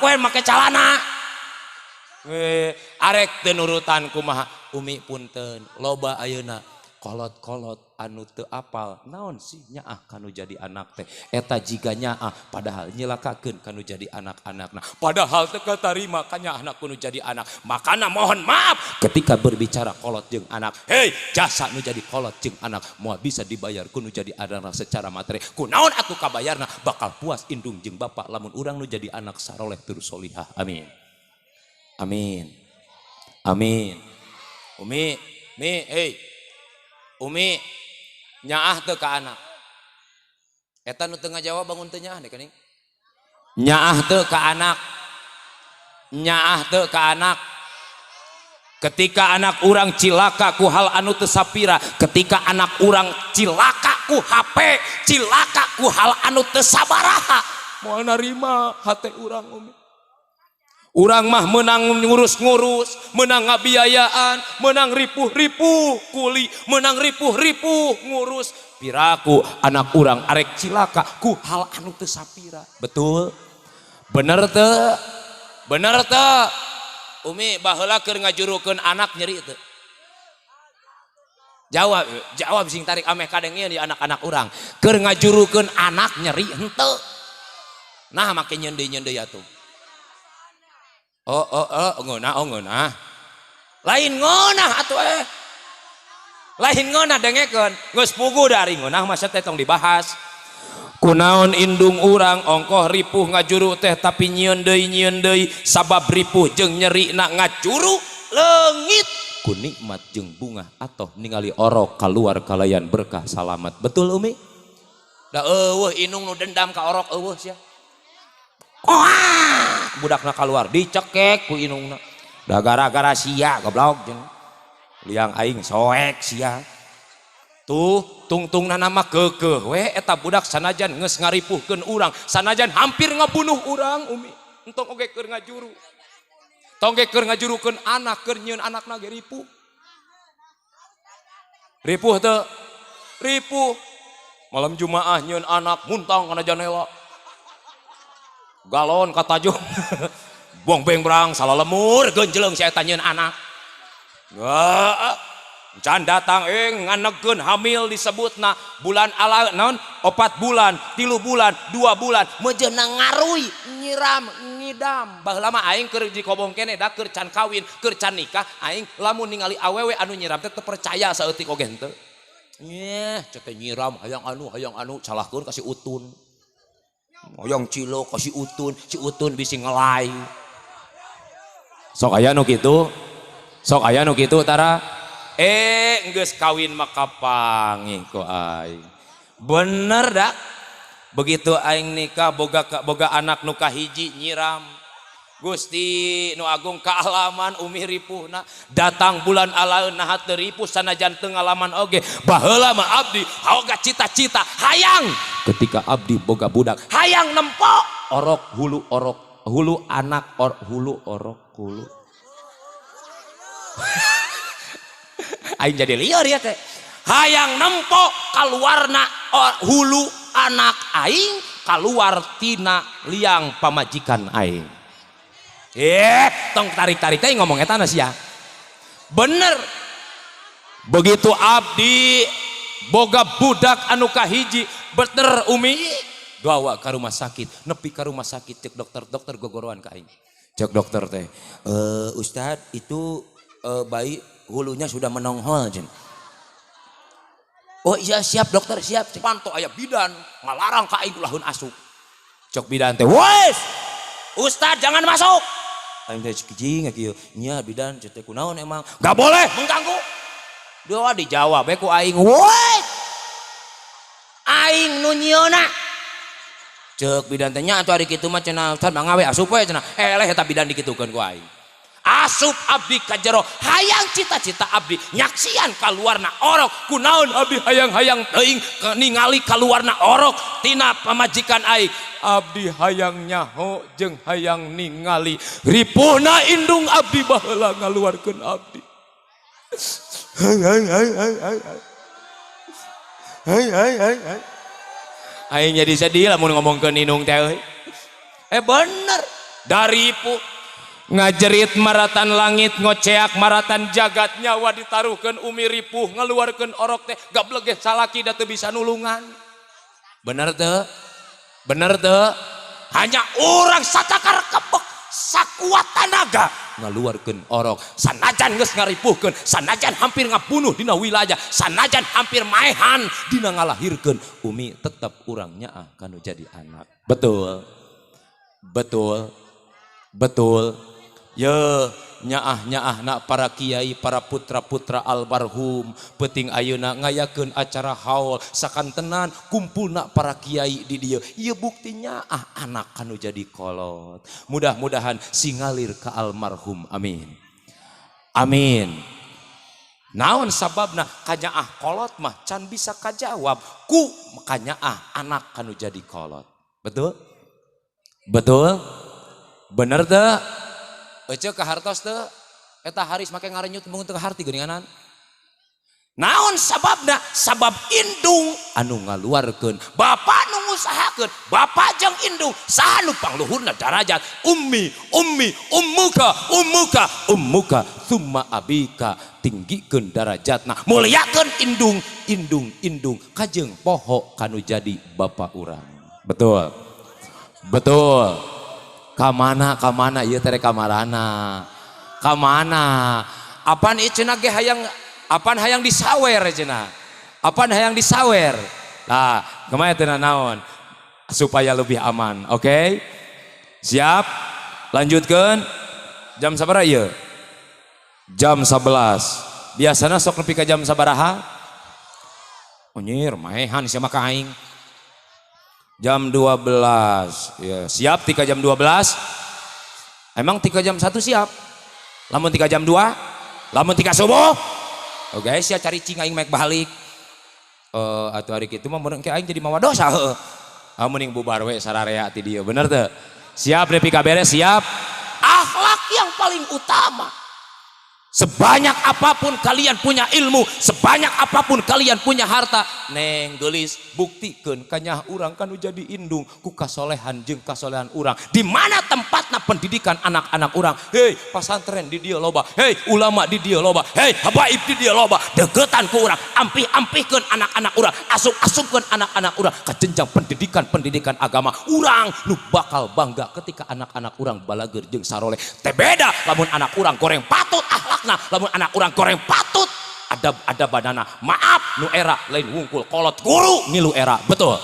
we make calana arek teu nurutan kumaha umi punten loba ayeuna kolot-kolot anu teu apal naon sih nyaah kanu jadi anak teh eta jiga nyaah padahal nyelakakeun kanu jadi anak-anakna padahal teu katarima kanya anak kanu jadi anak makana mohon maaf ketika berbicara kolot jeung anak jasa nu jadi kolot jeung anak moal bisa dibayar kanu jadi anak secara materi kunaon atuh kabayarna bakal puas indung jeung bapa lamun urang nu jadi anak saroleh tur solihah amin umi nyaah teu ka anak eta nu teu ngajawab bangun teu nyaah deh keuning nyaah teu ka anak nyaah teu ka anak ketika anak urang cilaka ku hal anu teu sapira ketika anak urang cilaka ku HP cilaka ku hal anu teu sabaraha moal narima hate urang umi urang mah menang ngurus-ngurus menang ngabiayaan menang ripuh-ripuh kuli menang ripuh-ripuh ngurus piraku anak urang arek cilaka ku hal anu teu sapira betul bener teu umi baheula keur ngajurukeun anak nyeri teu jawab sing tarik ameh kadeng ieu di anak-anak urang keur ngajurukeun anak nyeri henteu nah make nyeundeui atuh ngeunah lain ngeunah atuh lain ngeunah dengekeun geus pugu dari ngeunah mah teh tong dibahas kunaon indung urang ongkoh ripuh ngajuru teh tapi nyieun deui sabab ripuh jeung nyeri na ngajuru leungit ku nikmat jeung bunga atoh ningali orok kaluar kalayan berkah salamat betul umi da eueuh inung nu dendam ka orok eueuh sia budakna keluar dicekek ku inungna da gara-gara sia goblok jeung liang aing soek sia tuh tungtungna nama keukeuh we eta budak sanajan geus ngaripuhkeun urang sanajan hampir ngabunuh urang umi entong oge keur ngajuru tong ge keur ngajurukeun anak keur nyieun anakna ge ripuh teu ripuh malam Jumaah nyieun anak muntang kana janela galon katajung buang beng-brang salah lemur genjeleng si eta nyieun anak can datang nganegkeun hamil disebutna bulan ala naon 4 bulan 3 bulan 2 bulan mejeuna ngarui nyiram ngidam baheula mah aing keur dikobong keneh da keur can kawin keur can nikah aing lamun ningali awewe anu nyiram teh teu percaya saeutik oge henteu cete nyiram hayang anu calahkeun kasih utun oyong cilok kasih utun si utun bisi ngelai sok aya nu kitu tara geus kawin maka pangih ku aing bener dah begitu aing nikah boga anak nu kahiji nyiram Gusti nu agung kaalaman umi ripuhna datang bulan alaeun nah teu ripuh sanajan teu ngalaman oge baheula mah abdi boga cita-cita hayang ketika abdi boga budak hayang nempo orok hulu anak hulu aing jadi liar ya teh hayang nempo kaluarna hulu anak aing kaluar tina liang pamajikan aing tong tarik-tarik teh ngomong eta na sia bener begitu abdi boga budak anu kahiji bener umi gawa ka rumah sakit nepi ka rumah sakit cek dokter gogoroan ka aing cek dokter teh Ustad itu bayi hulunya sudah menonghol jen oh iya siap dokter siap panto aya bidan ngalarang ka aing lahun asup cok bidan teh wes Ustad jangan masuk aing teh kijing kieu nya bidan cetek kunaon emang enggak boleh mengganggu doa dijawab ku aing woi aing nu nyieuna ceuk bidan teh nya atuh ari kitu mah cenah Ustad mangawe asup we cenah eleh eta bidan dikitukeun ku aing asup abdi ka jero hayang cita-cita abdi nyaksian kaluarna orok kunaon abdi hayang-hayang teuing ningali kaluarna orok tina pamajikan aing abdi hayang nyaho jeung hayang ningali ripuhna indung abdi baheula ngaluarkeun abdi aing jadi sedih lamun ngomongkeun indung teh bener dari ripuh ngajerit maratan langit ngoceak maratan jagat nyawa ditaruhkeun umi ripuh ngaluarkeun orok teh gablegeh salaki da teu bisa nulungan bener teu hanya orang satakar kebek sakuat tenaga ngaluarkeun orok sanajan geus ngaripuhkeun sanajan hampir ngabunuh dina wilayah sanajan hampir maehan dina ngalahirkeun umi tetep urang nyaah kanu jadi anak betul nyaah nak para kiai para putra-putra almarhum penting ayeuna ngayakeun acara haul sakantenan kumpul nak para kiai di dieu ieu bukti nyaah anak anu jadi kolot. Mudah-mudahan singalir ka almarhum, amin amin. Naon sababna kanyaah kolot mah can bisa kajawab ku kanyaah anak anu jadi kolot. Betul? Betul? Bener teu? Ece ka hartos teu? Eta haris make ngarenyut mung teu harti geuninganan. Naon sababna? Sabab indung anu ngaluarkeun, bapa nu ngusahakeun, bapa jeung indung saha nu pangluhurna darajat ummi ummuka summa abika tinggikeun darajatna mulyakeun indung kajeng poho kanu jadi bapa urang. Betul betul. Kamana ieu teh kamarana kamana apan ieu cenah ge hayang disawer cenah apan hayang disawer. Nah kemarin teh naon supaya lebih aman. Oke siap lanjutkeun. Jam sabaraha ieu? Jam 11. Biasana sok nepi ka jam sabaraha? Onyir maehan sia mah ka aing. Jam 12 ya, siap tika jam 12. Emang tika jam 1 siap? Lamun tika jam 2? Lamun tika subuh? Oh guys ya cari cing aing mek balik. Atuh hari kitu mah mun aing jadi mawa dosa heuh. Mending bubar we sararea ti dieu. Bener teu? Siap nepi ka beres siap? Akhlak yang paling utama. Sebanyak apapun kalian punya ilmu, sebanyak apapun kalian punya harta, neng gelis buktikeun kanyah urang kanu jadi indung ku kasolehan jeung kasolehan urang. Di mana tempatna pendidikan anak-anak urang? Hei, pasantren di dieu loba. Hei, ulama di dieu loba. Hei, habaib di dieu loba. Deketan ku urang, ampih-ampihkeun anak-anak urang, asup-asupkeun anak-anak urang ka jenjang pendidikan agama. Urang nu bakal bangga ketika anak-anak urang balager jeung saroleh. Teh beda lamun anak urang goreng patut akhlak. Nah, lamun anak orang goreng patut ada badana. Maaf, nu era lain wungkul kolot guru ngilu era. Betul.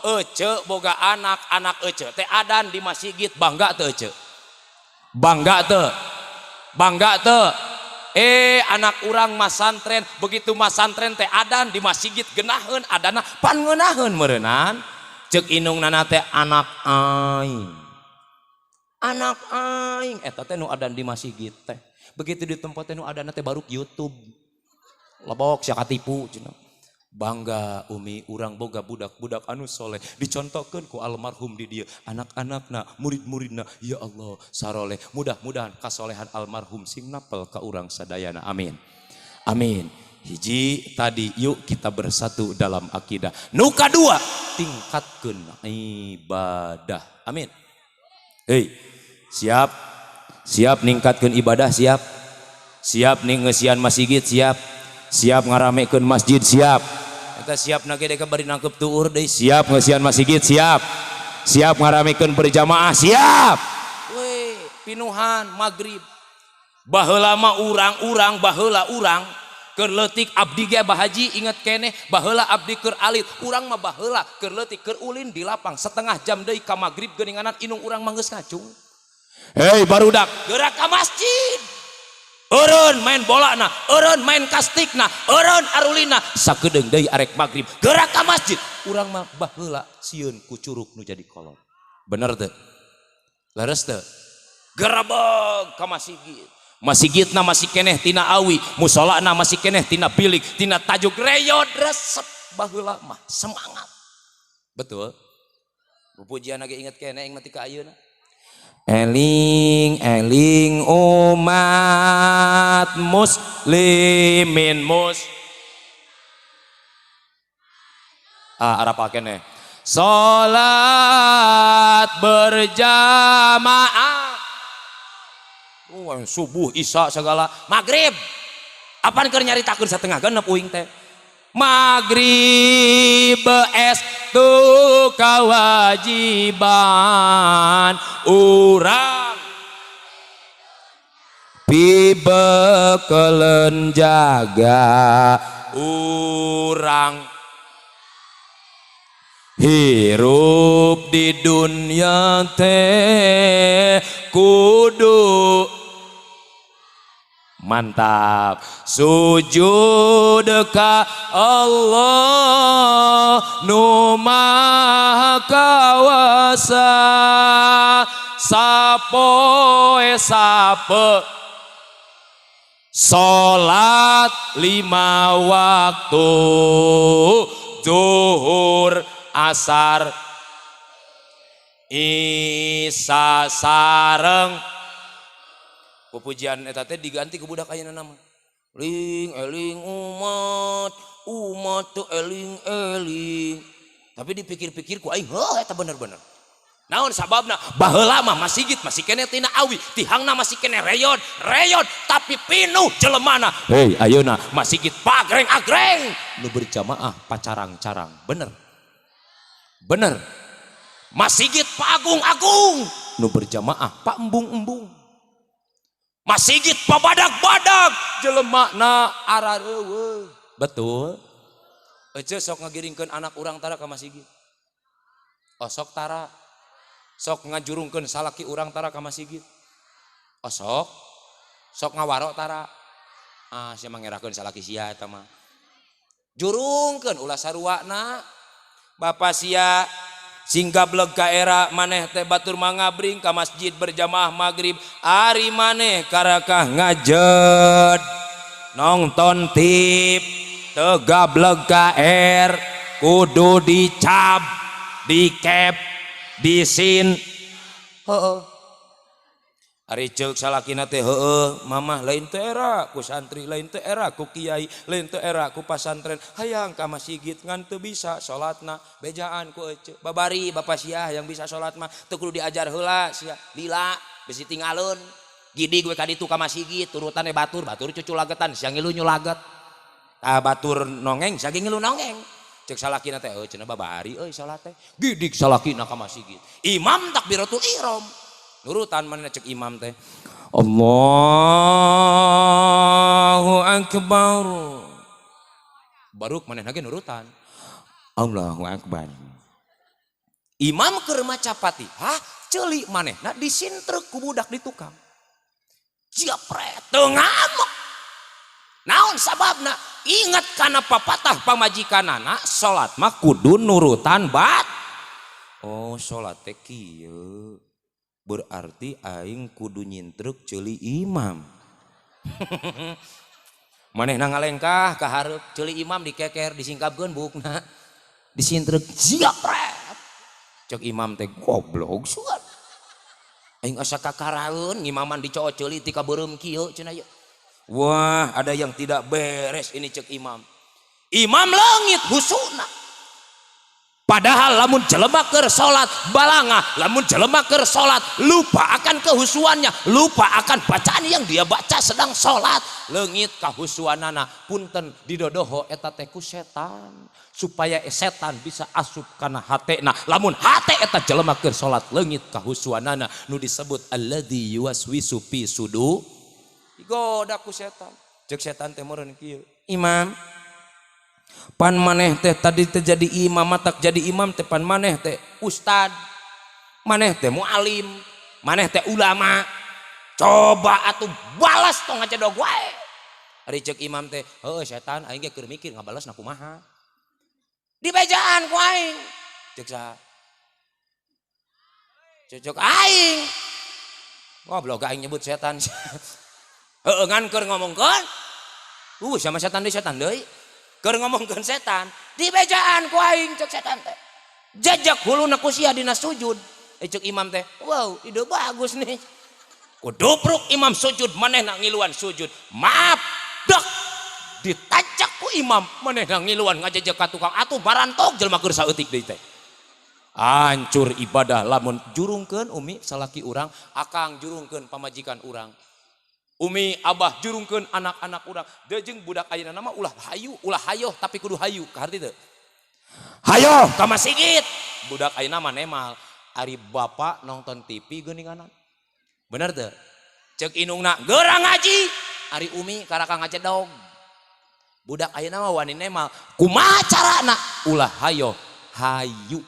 Ece boga anak ece teh adan di masjid bangga teu ece? Bangga teu? Anak urang masantren begitu masantren teh adan di masjid genaheun adana pan ngeunaheun meureunnan. Ceuk indungna teh anak aing eta teh nu adan di masjid teh begitu di tempat teh nu adan teh baru YouTube lobok sia katipu cenah. Bangga umi urang boga budak-budak anu soleh dicontohkeun ku almarhum di dieu anak-anakna murid-muridna ya Allah saroleh. Mudah-mudahan kasolehan almarhum sing napel ka urang sadayana, amin amin. Hiji tadi yuk kita bersatu dalam akidah. Nu kadua tingkatkeun ibadah, amin. Hei, siap ningkatkeun ibadah, siap ngeusian masjid, siap ngaramekeun masjid, siap. Eta siap na ge deka bari nangkep tuur deui, siap ngeusian masjid, siap ngaramekeun berjamaah, siap. Weh, pinuhan magrib. Baheula mah urang baheula urang keur leutik abdi ge bahaji inget keneh baheula abdi keur alit urang mah baheula keur leutik keur ulin di lapang setengah jam deui ka magrib geuninganan inung urang mah geus ngacung. Hei barudak gerak ka masjid eureun main bolana eureun main kastikna eureun arulina sakedeung deui arek magrib gerak ka masjid urang mah baheula sieun ku curug nu jadi kolot. Bener teu? Leres teu? Gerebeg ka masjid. Masjidna masih keneh tina awi, musolana masih keneh tina bilik, tina tajuk reyod resep baheula mah semangat. Betul? Pujian lagi inget keneh ing mati ka ayeuna. Eling umat muslimin arapa keneh. Salat berjamaah. Subuh isya segala magrib apaan keur nyaritakeun satengah genep uing teh magrib estu kawajiban urang pibekeleun jaga urang hirup di dunia teh kudu mantap sujud ka Allah nu maha kawasa sapoe sape salat 5 waktu zuhur asar isya sareng pupujian eta teh diganti ke budak ayeuna nama ling eling umat teu eling eling tapi dipikir-pikir ku aing heuh eta bener-bener naon sababna baheula mah masjid masih kene tina awi tihangna masih kene reyon tapi pinuh jelemana hei ayeuna masjid pagreng-agreng nu berjamaah pacarang-carang bener masjid pagung-agung nu berjamaah pa embung-embung masjid pabadag-badag jelemana arareueuh betul ece sok ngagiringkeun anak urang tara ka masjid osok tara sok ngajurungkeun salaki urang tara ka masjid osok sok ngawaro tara sia mangerakeun salaki sia eta mah jurungkeun ulah saruana bapa sia singga bleg ka era maneh teh batur mangabring ka masjid berjamaah maghrib ari maneh karakah ngajed nonton tip teu gableg ka er kudu dicap dikep disin heueuh ari ceuk salakina teh heueuh mamah lain teh era ku santri lain teh era ku kiai lain teh era ku pasantren hayang ka masjid ngan teu bisa salatna bejaan ku ece babari bapa sia yang bisa salat mah teu kudu diajar heula sia lila bisi tinggalun gidi gue ka ditu ka masjid turutane batur cucu lagetan sia ngilu nyulaget batur nongeng sia ngilu nongeng cek salakina teh cenah babari euy salat teh gidig salakina ka masjid imam takbiratul ihram nurutan mana cek imam teh Allahu akbar baruk mana lagi nurutan Allahu akbar imam keur maca Fatihah ceuli manehna disintrek ku budak di tukang japret teu ngamuk naon sababna ingat kana papatah pamajikanana salat mah kudu nurutan bat oh salat teh kieu berarti aing kudu nyintruk ceuli imam manehna ngalengkah ka hareup ceuli imam dikeker disingkapkeun bukna disintruk japret cek imam teh goblok sugan aing asa kakaraeun ngimaman dicoo ceuli ti ka beureum kieu cenah ye wah ada yang tidak beres ini cek imam leungit husuna padahal lamun jelema keur salat balangah lamun jelema keur salat lupa akan kehusuannya lupa akan bacaan yang dia baca sedang salat leungit kahusuanana punten didodoho eta teh ku setan supaya setan bisa asup kana hatena lamun hate eta jelema keur salat leungit kahusuanana nu disebut alladzi yuwaswisu fi sudu digoda ku setan cek setan teh meureun kieu imam pan maneh teh tadi terjadi imam matak jadi imam teh pan maneh teh ustad maneh teh mualim maneh teh ulama coba atuh balas tong ngacedog wae ari ceuk imam teh heueuh setan aing ge keur mikir ngabalasna kumaha dibejaan ku aing ceuk saha cocok aing goblok aing nyebut setan heueuh ngan keur ngomongkeun sama setan deui keur ngomongkeun setan dibejaan ku aing cek setan teh jajak huluna ku sia dina sujud cek imam teh wow ide bagus nih kudupruk imam sujud manehna ngiluan sujud maaf dek ditacak ku imam manehna ngiluan ngajajak ka tukang atuh barantok jelema keur saeutik deui teh hancur ibadah lamun jurungkeun umi salaki urang akang jurungkeun pamajikan urang umi abah jurungkeun anak-anak urang dejeung budak ayeuna nama ulah hayo tapi kudu hayu ka harti teu hayo ka masjid budak ayeuna mah nemal ari bapa nonton TV geuninganan bener teu ceuk inungna geurang ngaji ari umi karaka ngacedog budak ayeuna mah wani nemal kumaha carana ulah hayo hayu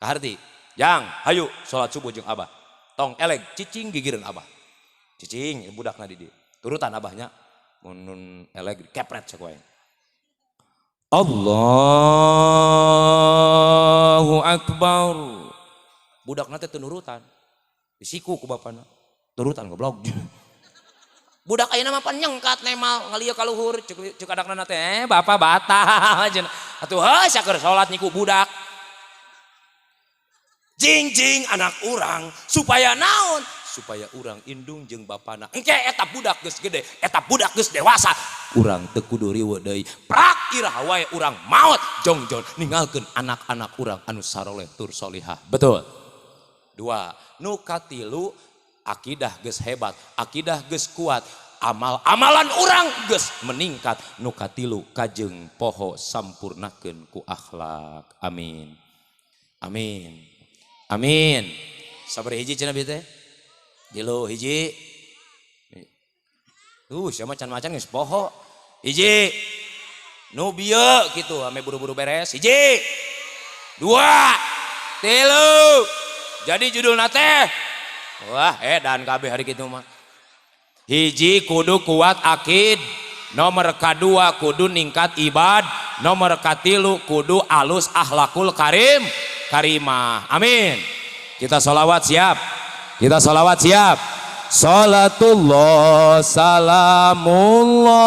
ka harti jang hayu salat subuh jeung abah tong eleg cicing gigireun abah. Cicing budakna di dieu. Turutan abahnya mun eleg kepret cek wae. Allahu Akbar. Budakna teh teu nurutan. Disiku ku bapana. Turutan goblok. Budak ayeuna mah pan nyengkat nemal ngalieu ka luhur ceuk adakna teh bapak batal cenah. Atuh heuh saker salat niku budak. Jing anak urang supaya naon? Supaya urang indung jeung bapana. Engke eta budak geus gede, eta budak geus dewasa. Urang teu kudu riweuh deui. Prak irah wae urang maot jongjon ninggalkeun anak-anak urang anu saroleh tur solihah. Betul. 2. Nu katilu akidah geus hebat, akidah geus kuat, amalan urang geus meningkat. Nu katilu kajeng poho sampurnakeun ku akhlak. Amin. Amin. Amin. Sabari hiji cenah bieu teh? Jilu hiji. Sia macan geus poho. Hiji. Nu bieu kitu ame buru-buru beres. Hiji. 2. 3. Jadi judulna teh wah edan kabeh hari kitu mah. Hiji kudu kuat akid, nomor kedua kudu ningkat ibad, nomor katilu kudu alus akhlakul karimah. Amin. Kita sholawat siap. Kita sholawat siap. Salatullah salamullah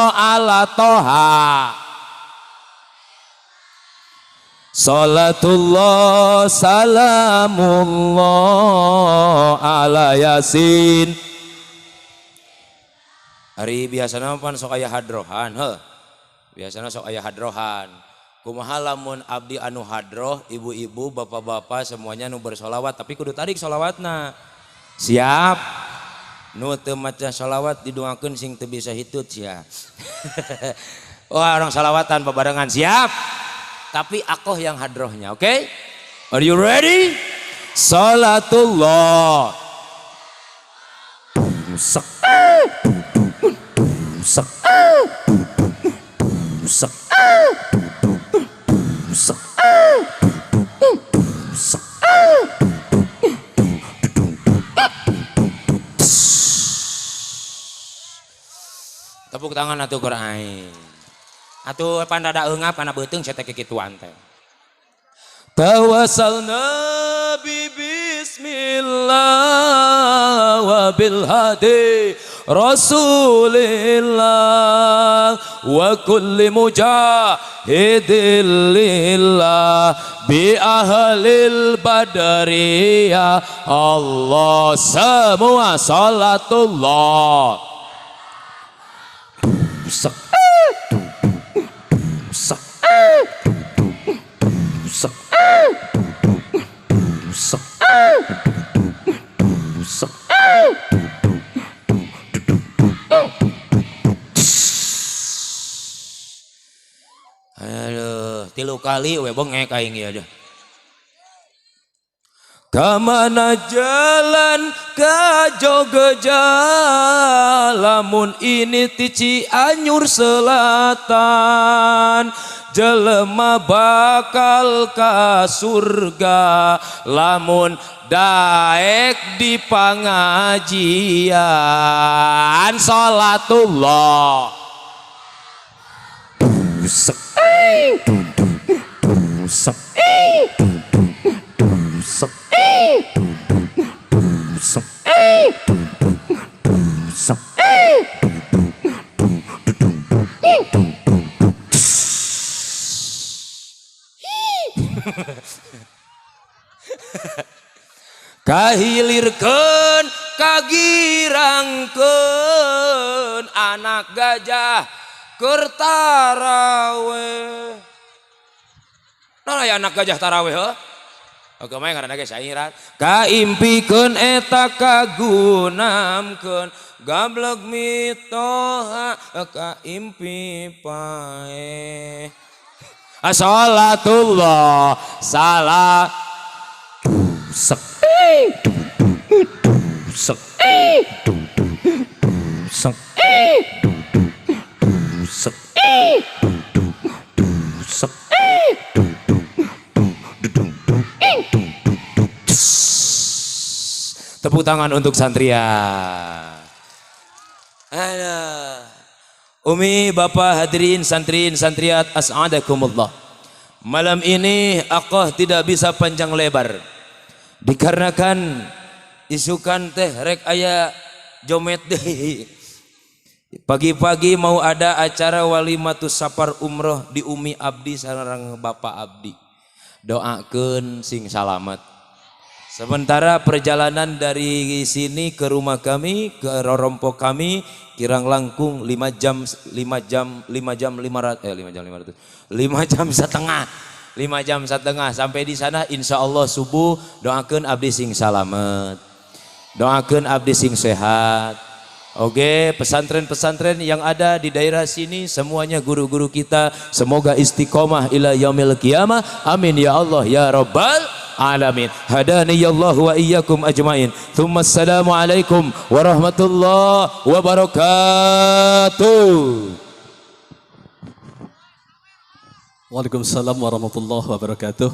ala toha. Salatullah salamullah ala yasin. Hari biasana pan sok aya hadrohan heuh. Biasana sok aya hadrohan. Kumaha lamun abdi anu hadroh, ibu-ibu, bapak-bapak semuanya nu bersolawat tapi kudu tarik solawatna. Siap. Nu teu maca solawat didoakeun sing teu bisa hitut sia. Wah, orang solawatan bebarengan siap. Tapi akoh yang hadrohnya, oke? Okay? Are you ready? Salatullah. Busak. Busak. Busak. Busak. Busak. Tepuk tangan atuh keur aing. Atuh pan rada eungap kana beuteung saya teh kikituan teh. Tawassalna bi bismillah wa bil hadi rasulillah wa kulli mujahidin lillah bi ahlil badariyah Allah semua salatullah. Busak. Busak. Busak. Busak. Busak. Aduh, 3 kali we bengek aing ieu aja. Kamana jalan ka Jogja lamun ini ti Cianjur Selatan jelema bakal ka surga lamun daek di pangajian salatullah. Busak. Busak. Busak. Busak. Busak. Kahilirkeun kagirangkeun anak gajah keur taraweh. Nah ya anak gajah taraweh heuh. Oke mah ngaranna ge syairan. Kaimpikeun eta kagunamkeun gablek mitoha kaimpi pae. Salatullah salat busak. Busak. Busak. Busak. Busak. Tepuk tangan untuk santrian. Alah. Umi, Bapak, hadirin, santriin, santriat, as'adakumullah. Malam ini aku tidak bisa panjang lebar. Dikarenakan isukan teh rek aya jomet deh. Pagi-pagi mau ada acara walimatus safar umroh di Umi Abdi sareng Bapak Abdi. Doakeun sing salamet. Sementara perjalanan dari sini ke rumah kami, ke rorompok kami, kirang langkung 5 jam setengah sampai di sana insya Allah subuh. Doakan abdi sing salamet, doakan abdi sing sehat. Oke, pesantren-pesantren yang ada di daerah sini semuanya guru-guru kita semoga istiqomah ila yaumil qiyamah. Amin ya Allah ya rabbal alamin. Hadaniyallahu wa iyyakum ajmain. Tsumma assalamu alaikum warahmatullahi wabarakatuh.
Waalaikumsalam warahmatullahi wabarakatuh.